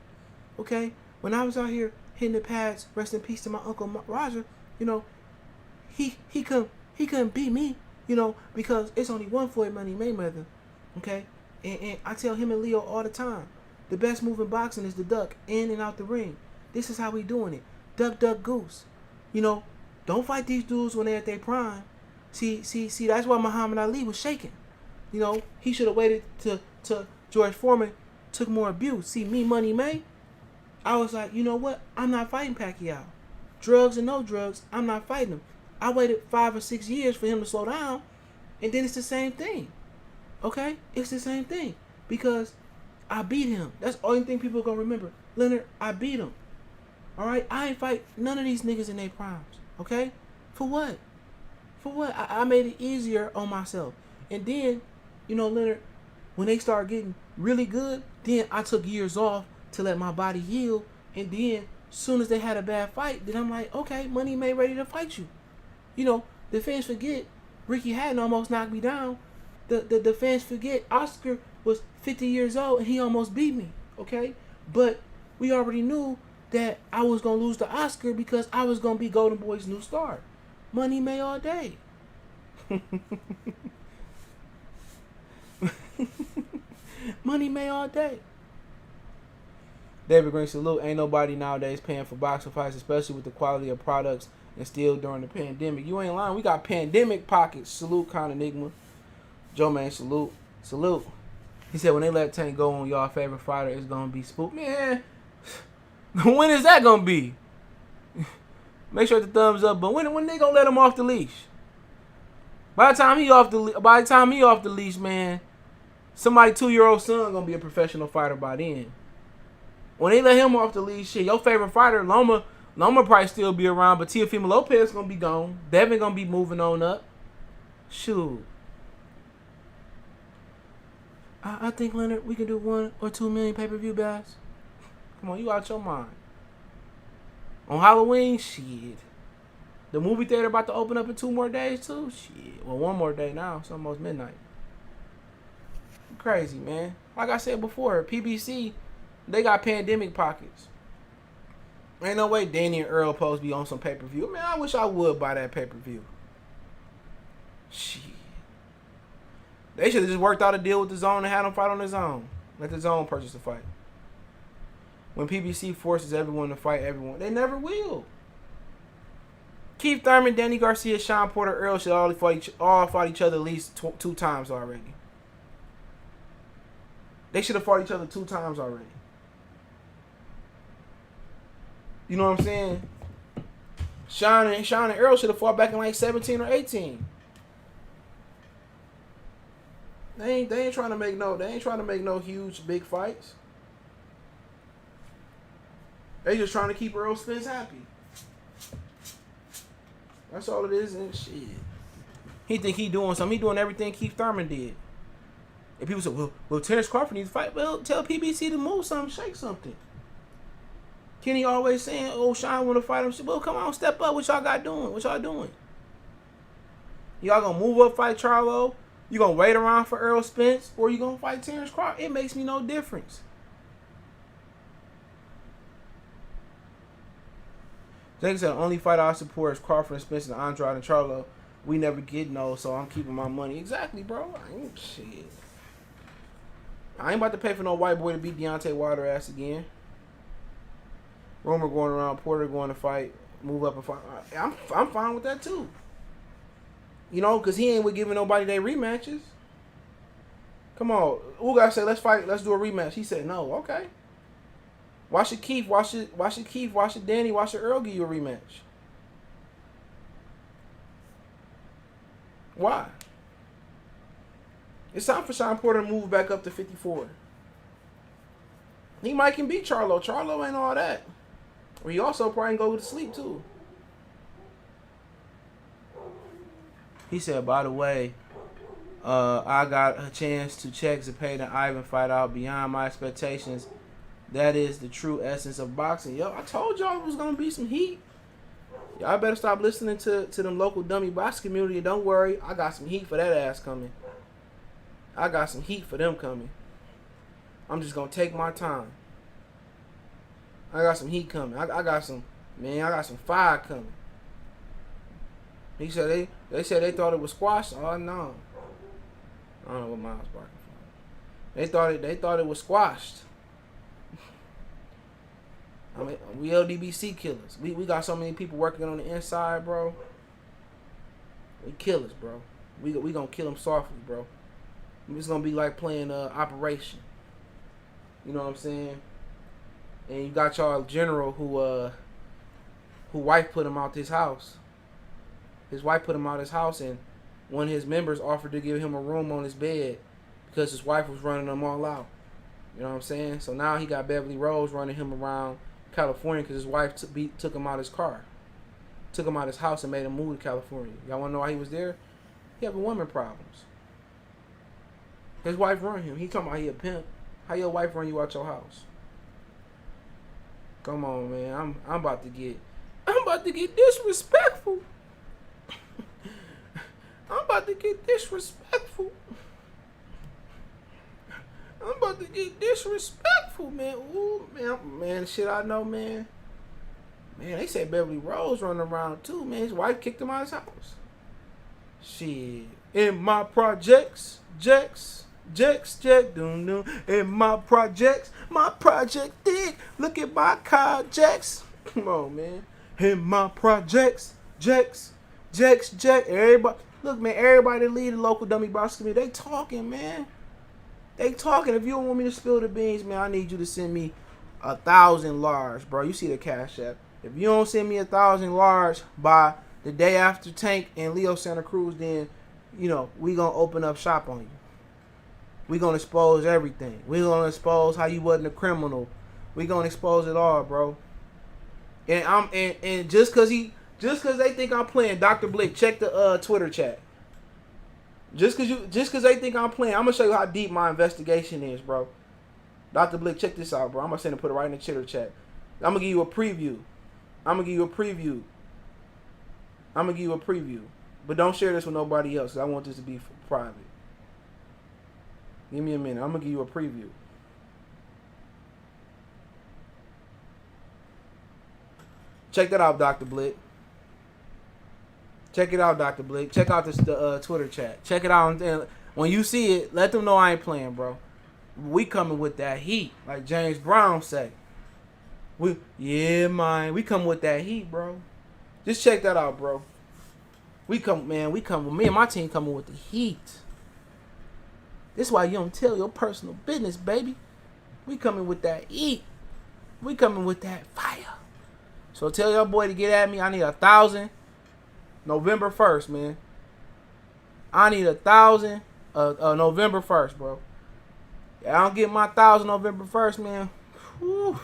okay, when I was out here hitting the pads, rest in peace to my uncle Roger, you know, he couldn't beat me, you know, because it's only one Floyd Mayweather, okay, and I tell him and Leo all the time, the best move in boxing is the duck in and out the ring. This is how we doing it, duck goose, you know. Don't fight these dudes when they're at their prime. See, that's why Muhammad Ali was shaking. You know, he should have waited to George Foreman took more abuse. See, me, Money May, I was like, you know what? I'm not fighting Pacquiao. Drugs or no drugs, I'm not fighting him. I waited 5 or 6 years for him to slow down, and then it's the same thing. Okay? It's the same thing. Because I beat him. That's the only thing people are going to remember. Leonard, I beat him. Alright? I ain't fight none of these niggas in their primes. Okay? For what? For what? I made it easier on myself. And then, you know, Leonard, when they start getting really good, then I took years off to let my body heal. And then, soon as they had a bad fight, then I'm like, okay, Money May ready to fight you. You know, the fans forget Ricky Hatton almost knocked me down. The fans forget Oscar was 50 years old and he almost beat me. Okay? But we already knew that I was gonna lose the Oscar because I was gonna be Golden Boy's new star. Money May all day. Money May all day. David Green salute. Ain't nobody nowadays paying for boxing fights, especially with the quality of products and still during the pandemic. You ain't lying. We got pandemic pockets. Salute, Con Enigma. Joe Man, salute. Salute. He said when they let Tank go on y'all favorite fighter, it's gonna be Spook. Man, when is that gonna be? Make sure the thumbs up. But when they gonna let him off the leash? By the time he off the leash, man, somebody 2-year-old son gonna be a professional fighter by then. When they let him off the leash, shit, your favorite fighter, Loma probably still be around, but Teofimo Lopez gonna be gone. Devin gonna be moving on up. Shoot. I think, Leonard, we can do 1 or 2 million pay-per-view buys. Come on, you out your mind. On Halloween, shit. The movie theater about to open up in 2 more days, too? Shit. Well, 1 more day now. It's almost midnight. Crazy, man. Like I said before, PBC, they got pandemic pockets. Ain't no way Danny and Earl supposed to be on some pay-per-view. Man, I wish I would buy that pay-per-view. Shit. They should have just worked out a deal with the Zone and had them fight on the Zone. Let the Zone purchase the fight. When PBC forces everyone to fight everyone, they never will. Keith Thurman, Danny Garcia, Sean Porter, Earl should all fought each other at least 2 times already. They should have fought each other 2 times already. You know what I'm saying? Sean and Earl should have fought back in like 17 or 18. They ain't trying to make no huge big fights. They just trying to keep Earl Spence happy. That's all it is, and shit. He think he doing something. He doing everything Keith Thurman did. And people say, well, Terence Crawford needs to fight. Well, tell PBC to move something, shake something. Kenny always saying, oh, Sean want to fight him. Well, come on, step up. What y'all got doing? What y'all doing? Y'all gonna move up, fight Charlo? You gonna wait around for Earl Spence? Or you gonna fight Terence Crawford? It makes me no difference. Jake said, the only fight I support is Crawford and Spence and Andrade and Charlo. We never get no, so I'm keeping my money. Exactly, bro. I ain't about to pay for no white boy to beat Deontay Wilder ass again. Rumor going around, Porter going to fight, move up and fight. I'm fine with that too. You know, because he ain't with giving nobody their rematches. Come on. Ugas said, let's fight, let's do a rematch. He said, no, okay. Why should Keith, why should Danny, why should Earl give you a rematch? Why? It's time for Sean Porter to move back up to 54. He might can beat Charlo. Charlo ain't all that. Or he also probably go to sleep too. He said, by the way, I got a chance to check Zepeda and Ivan fight out beyond my expectations. That is the true essence of boxing. Yo, I told y'all it was going to be some heat. Y'all better stop listening to them local dummy boxing community. Don't worry, I got some heat for that ass coming. I got some heat for them coming. I'm just going to take my time. I got some heat coming. I got some fire coming. He said they said they thought it was squashed. Oh no. I don't know what Miles barking for. They thought it was squashed. I mean, we LDBC killers. We got so many people working on the inside, bro. We killers, bro. We gonna kill them softly, bro. It's gonna be like playing Operation. You know what I'm saying? And you got y'all general who wife put him out this house. His wife put him out of his house, and one of his members offered to give him a room on his bed because his wife was running them all out. You know what I'm saying? So now he got Beverly Rose running him around California because his wife took him out of his car. Took him out of his house and made him move to California. Y'all want to know why he was there? He having woman problems. His wife run him. He talking about he a pimp. How your wife run you out your house? Come on, man. I'm about to get disrespectful. I'm about to get disrespectful. disrespectful, man. Ooh, man, shit I know, man. Man, they said Beverly Rose running around too, man. His wife kicked him out of his house. Shit. In my projects, doom doom. In my project dig. Look at my car, Jacks. Come on, man. In my projects, Jacks. Everybody, look, man. Everybody that lead the local dummy box community, they talking, man. They talking. If you don't want me to spill the beans, man, I need you to send me 1,000 large, bro. You see the Cash App. If you don't send me 1,000 large by the day after Tank and Leo Santa Cruz, then, you know, we gonna open up shop on you. We gonna expose everything. We gonna expose how you wasn't a criminal. We gonna expose it all, bro. And just cause they think I'm playing, Dr. Blick, check the Twitter chat. Just cause they think I'm playing, I'm gonna show you how deep my investigation is, bro. Dr. Blick, check this out, bro. I'm gonna send it, put it right in the Twitter chat. I'm gonna give you a preview. But don't share this with nobody else, 'cause I want this to be private. Give me a minute. I'm gonna give you a preview. Check that out, Dr. Blick. Check it out, Dr. Blick. Check out the Twitter chat. Check it out. And when you see it, let them know I ain't playing, bro. We coming with that heat, like James Brown say. We coming with that heat, bro. Just check that out, bro. Me and my team coming with the heat. This is why you don't tell your personal business, baby. We coming with that heat. We coming with that fire. So tell your boy to get at me. I need 1,000 November 1st, man. I need 1,000 November 1st, bro. I don't get my 1,000 November 1st, man. Whew.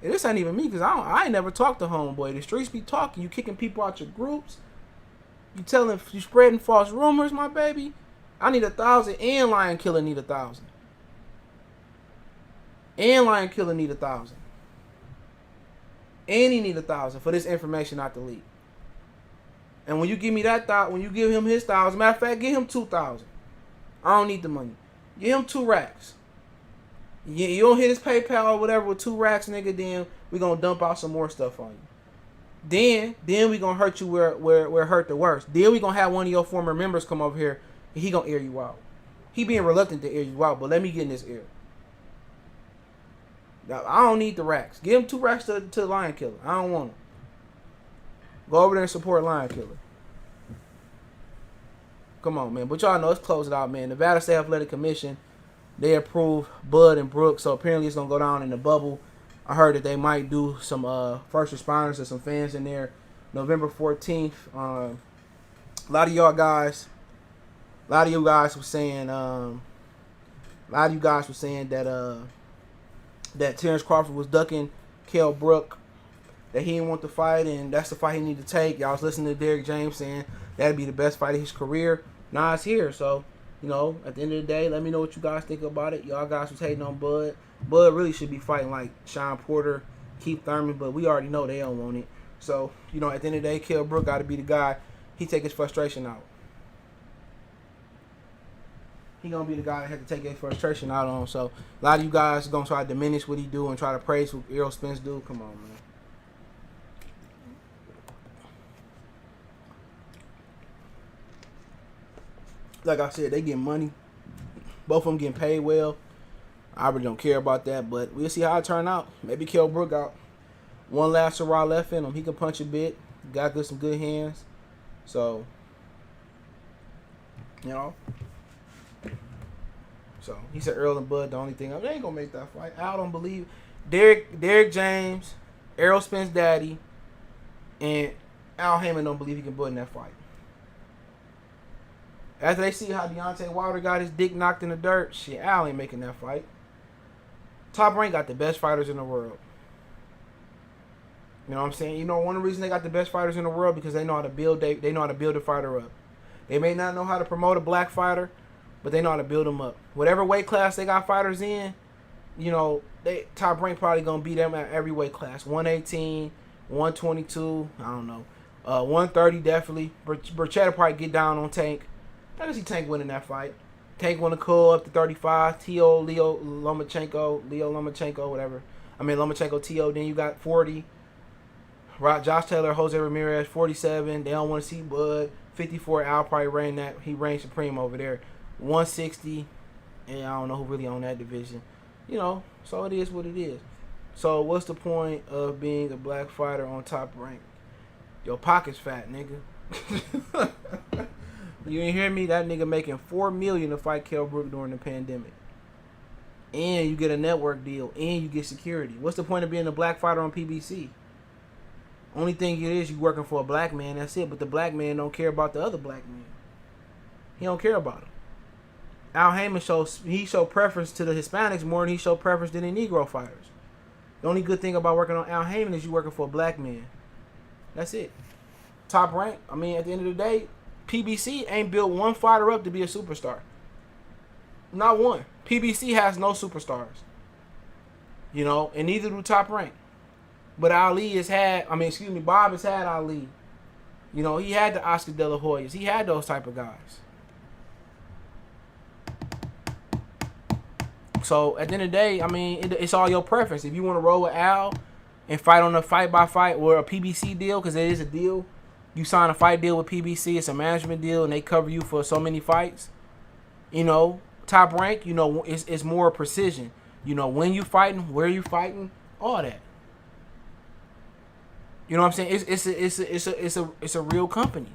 And this ain't even me, because I ain't never talked to homeboy. The streets be talking. You kicking people out your groups. You spreading false rumors, my baby. I need 1,000, and Lion Killer need 1,000. And Lion Killer need 1,000. And he need 1,000 for this information not to leak. And when you give me that, when you give him his 1,000, matter of fact, give him 2,000. I don't need the money. Give him 2 racks. You don't hit his PayPal or whatever with 2 racks, nigga, then we gonna dump out some more stuff on you. Then we gonna hurt you where hurt the worst. Then we gonna have one of your former members come over here and he gonna air you out. He being reluctant to air you out, but let me get in this ear. Now, I don't need the racks. Give him 2 racks to Lion Killer. I don't want them. Go over there and support Lion Killer. Come on, man. But y'all know, let's close it out, man. Nevada State Athletic Commission, they approved Bud and Brook, so apparently it's going to go down in the bubble. I heard that they might do some first responders and some fans in there November 14th. A lot of you guys were saying that Terence Crawford was ducking Kell Brook, that he didn't want the fight, and that's the fight he needed to take. Y'all was listening to Derrick James saying that'd be the best fight of his career. Now it's here, so, you know, at the end of the day, let me know what you guys think about it. Y'all guys was hating on Bud. Bud really should be fighting like Sean Porter, Keith Thurman, but we already know they don't want it. So, you know, at the end of the day, Kell Brook got to be the guy. He take his frustration out. He gonna be the guy that had to take his frustration out on. So a lot of you guys are gonna try to diminish what he do and try to praise what Errol Spence do. Come on, man. Like I said, they getting money. Both of them getting paid well. I really don't care about that, but we'll see how it turn out. Maybe Kell Brook got one last hurrah left in him. He can punch a bit. Got some good hands. So, you know. So he said Earl and Bud the only thing. They ain't gonna make that fight. I don't believe Derrick James, Errol Spence daddy, and Al Heyman don't believe he can put in that fight. After they see how Deontay Wilder got his dick knocked in the dirt, shit, Al ain't making that fight. Top Rank got the best fighters in the world. You know what I'm saying? You know, one of the reasons they got the best fighters in the world because they know how to build. They know how to build a fighter up. They may not know how to promote a black fighter, but they know how to build them up. Whatever weight class they got fighters in, you know, Top Rank probably gonna beat them at every weight class. 118, 122, I don't know. 130 definitely. Burchetta probably get down on Tank. I can see Tank winning that fight. Tank want to call up to 35. Leo Lomachenko, whatever. Lomachenko, Teo. Then you got 40. Josh Taylor, Jose Ramirez, 47. They don't want to see Bud. 54. Al probably reigns supreme over there. 160. And I don't know who really own that division. So it is what it is. So what's the point of being a black fighter on Top Rank? Your pocket's fat, nigga. You ain't hear me? That nigga making $4 million to fight Kell Brook during the pandemic. And you get a network deal. And you get security. What's the point of being a black fighter on PBC? Only thing it is, you working for a black man, that's it. But the black man don't care about the other black man. He don't care about him. Al Heyman showed preference to the Hispanics more than he showed preference to the Negro fighters. The only good thing about working on Al Heyman is you working for a black man. That's it. Top Rank, at the end of the day, PBC ain't built one fighter up to be a superstar. Not one. PBC has no superstars. And neither do Top Rank. But Bob has had Ali. He had the Oscar De La Hoyas. He had those type of guys. So at the end of the day, it's all your preference. If you want to roll with Al and fight on a fight-by-fight or a PBC deal, because it is a deal. You sign a fight deal with PBC, it's a management deal, and they cover you for so many fights. Top Rank, it's more precision. When you fighting, where you fighting, all that. You know what I'm saying? It's a real company.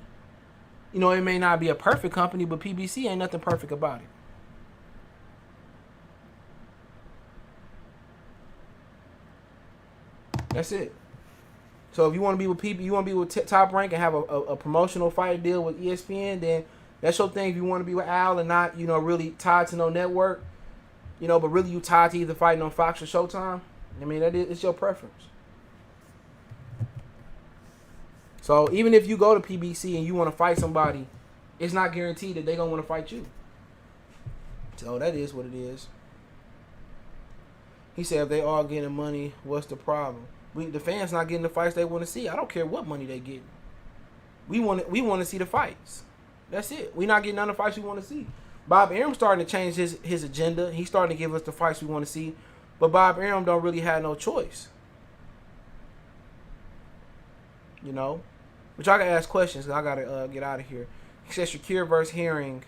It may not be a perfect company, but PBC ain't nothing perfect about it. That's it. So if you want to be with people, you want to be with Top Rank and have a promotional fight deal with ESPN, then that's your thing. If you want to be with Al and not, really tied to no network, but really you tied to either fighting on Fox or Showtime, it's your preference. So even if you go to PBC and you want to fight somebody, it's not guaranteed that they're going to want to fight you. So that is what it is. He said if they all getting money, what's the problem? The fans not getting the fights they want to see. I don't care what money they getting. We want to see the fights. That's it. We not getting none of the fights we want to see. Bob Arum starting to change his agenda. He's starting to give us the fights we want to see. But Bob Arum don't really have no choice. But y'all gotta ask questions because I gotta get out of here. He said Shakur versus Herring.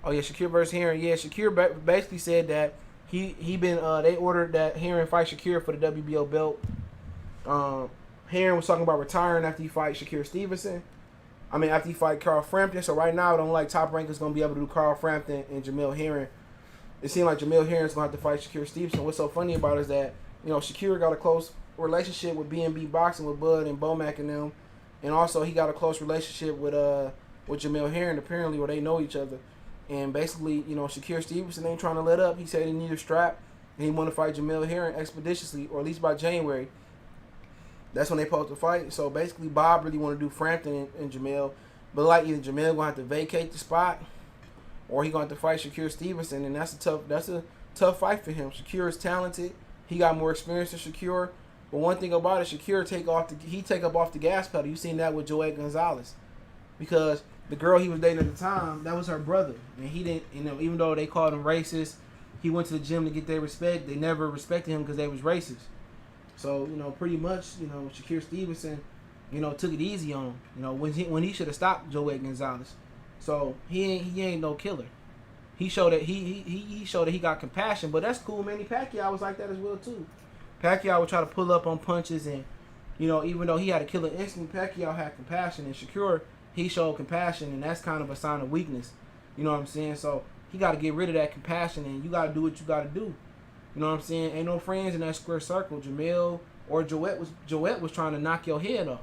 Oh yeah, Shakur versus Herring. Yeah, Shakur basically said that they ordered that Herring fight Shakur for the WBO belt. Herring was talking about retiring after he fight Shakur Stevenson. After he fight Carl Frampton. So right now, I don't like Top Rank is going to be able to do Carl Frampton and Jamel Herring. It seems like Jamel Herring's going to have to fight Shakur Stevenson. What's so funny about it is that, Shakur got a close relationship with B&B Boxing with Bud and Bomac and them. And also, he got a close relationship with Jamel Herring, apparently, where they know each other. And basically, Shakur Stevenson ain't trying to let up. He said he needed a strap, and he want to fight Jamel Herring expeditiously, or at least by January. That's when they supposed to fight. So basically, Bob really want to do Frampton and Jamel, but like either Jamel gonna have to vacate the spot, or he gonna have to fight Shakur Stevenson, and that's a tough fight for him. Shakur is talented. He got more experience than Shakur. But one thing about it, Shakur take up off the gas pedal. You seen that with Joette Gonzalez, because the girl he was dating at the time, that was her brother, and he didn't. Even though they called him racist, he went to the gym to get their respect. They never respected him because they was racist. So, pretty much, Shakur Stevenson, took it easy on him, when he should have stopped Joette Gonzalez. So he ain't no killer. He showed that he showed that he got compassion, but that's cool. Manny Pacquiao was like that as well too. Pacquiao would try to pull up on punches, and even though he had a killer instinct, Pacquiao had compassion, and Shakur, he showed compassion, and that's kind of a sign of weakness. You know what I'm saying? So he got to get rid of that compassion, and you got to do what you got to do. You know what I'm saying? Ain't no friends in that square circle. Jamel or Joette was trying to knock your head off.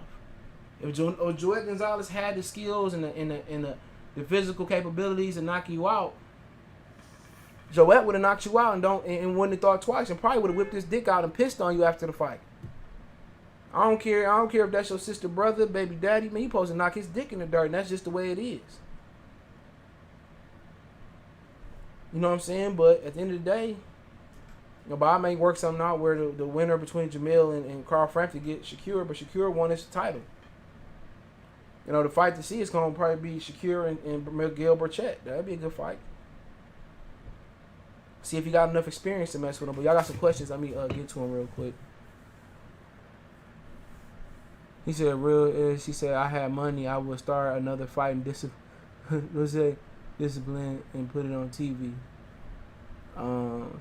If Joette Gonzalez had the skills and the physical capabilities to knock you out, Joette would have knocked you out and wouldn't have thought twice, and probably would have whipped his dick out and pissed on you after the fight. I don't care if that's your sister, brother, baby daddy. Man, you supposed to knock his dick in the dirt, and that's just the way it is. You know what I'm saying? But at the end of the day, Bob may work something out where the winner between Jamel and Carl Frampton get Shakur, but Shakur won his title. The fight to see is going to probably be Shakur and Miguel Burchett. That'd be a good fight. See if you got enough experience to mess with him. But y'all got some questions. Let me get to him real quick. He said, she said, I had money. I would start another fight and discipline and put it on TV.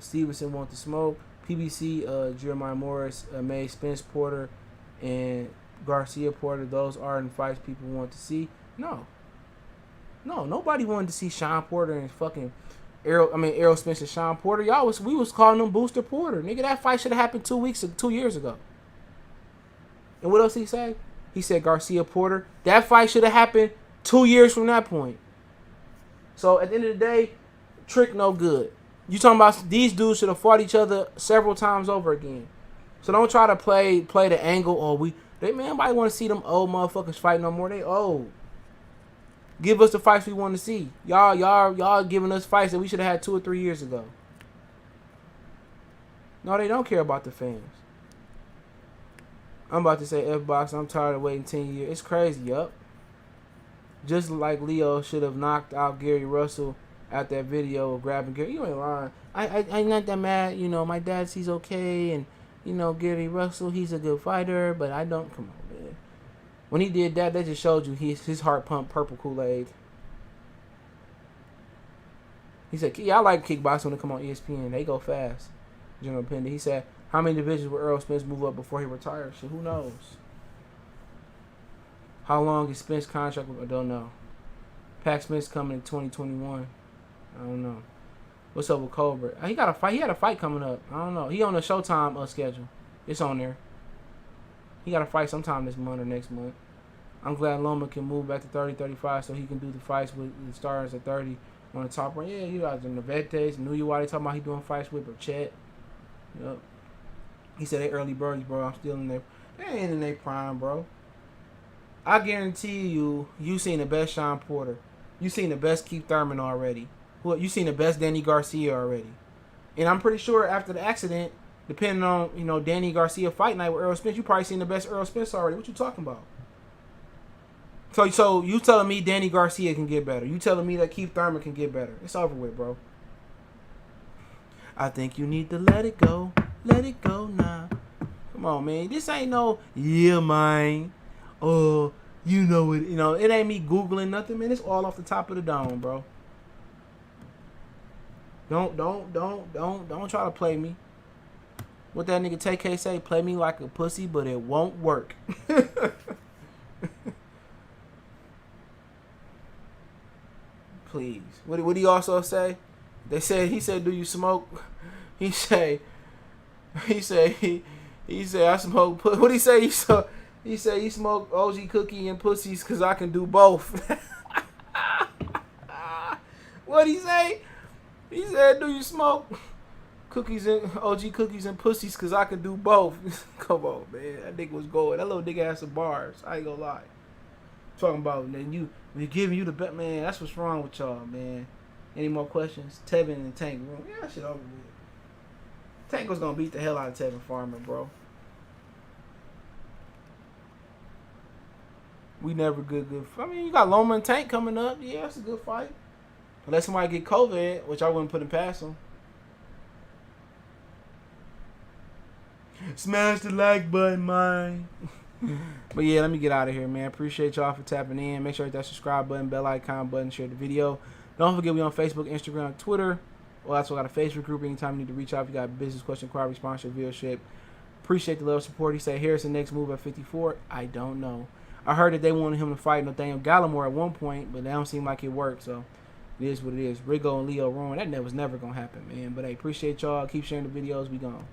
Stevenson want to smoke. PBC, Jeremiah Morris made Spence Porter and Garcia Porter. Those aren't fights people want to see. No, nobody wanted to see Sean Porter and fucking Errol Spence and Sean Porter. We was calling them Booster Porter. Nigga, that fight should have happened 2 years ago. And what else he say? He said Garcia Porter. That fight should have happened 2 years from that point. So at the end of the day, trick no good. You talking about these dudes should have fought each other several times over again. So don't try to play the angle. Nobody want to see them old motherfuckers fight no more. They old. Give us the fights we want to see. Y'all giving us fights that we should have had 2 or 3 years ago. No, they don't care about the fans. I'm about to say F-Box. I'm tired of waiting 10 years. It's crazy, yup. Just like Leo should have knocked out Gary Russell at that video of grabbing Gary. You ain't lying. I'm not that mad. You know, my dad, he's okay. And, you know, Gary Russell, he's a good fighter. But I don't. Come on, man. When he did that just showed you his heart pumped purple Kool-Aid. He said, yeah, I like kickboxing when it come on ESPN. They go fast. General Pender. He said, how many divisions will Errol Spence move up before he retires? Shit, who knows? How long is Spence contract? I don't know. Pac Smith's coming in 2021. I don't know. What's up with Cobra? He got a fight. He had a fight coming up. I don't know. He on the Showtime schedule. It's on there. He got a fight sometime this month or next month. I'm glad Loma can move back to 30, 35 so he can do the fights with the stars at 30 on the top rank. Yeah, you guys in the Vetes. Knew you why they talking about he doing fights with Chet. Yep. He said they early birds, bro. I'm still in there. They ain't in their prime, bro. I guarantee you seen the best Sean Porter. You seen the best Keith Thurman already. You seen the best Danny Garcia already. And I'm pretty sure after the accident, depending on, you know, Danny Garcia fight night with Errol Spence, you probably seen the best Errol Spence already. What you talking about? So you telling me Danny Garcia can get better. You telling me that Keith Thurman can get better. It's over with, bro. I think you need to let it go. Let it go now. Come on, man. This ain't no, yeah, man. Oh, you know it. You know, it ain't me Googling nothing, man. It's all off the top of the dome, bro. Don't try to play me. What that nigga TK say? Play me like a pussy, but it won't work. Please. What did he also say? He said, do you smoke? He said I smoke. What did he say? He said he smoked OG cookie and pussies because I can do both. What did he say? He said, do you smoke cookies and OG cookies and pussies because I can do both? Come on, man. That nigga was going. That little nigga had some bars. I ain't gonna lie. Talking about then we giving you the bet, man. That's what's wrong with y'all, man. Any more questions? Tevin and Tank room. Yeah, that shit over with. Tank was gonna beat the hell out of Tevin Farmer, bro. We never good. I mean, you got Loma and Tank coming up. Yeah, that's a good fight. Unless somebody get COVID, which I wouldn't put him past him. Smash the like button, man. But yeah, let me get out of here, man. Appreciate y'all for tapping in. Make sure you hit that subscribe button, bell icon button, share the video. Don't forget we on Facebook, Instagram, Twitter. Well, that's what I got a Facebook group. Anytime you need to reach out if you got a business question, inquiry, sponsor, viewership. Appreciate the love support. He said, here's the next move at 54. I don't know. I heard that they wanted him to fight Nathaniel Gallimore at one point, but that don't seem like it worked, so it is what it is. Rigo and Leo Rowan, that was never going to happen, man. But hey, appreciate y'all. Keep sharing the videos. We gone.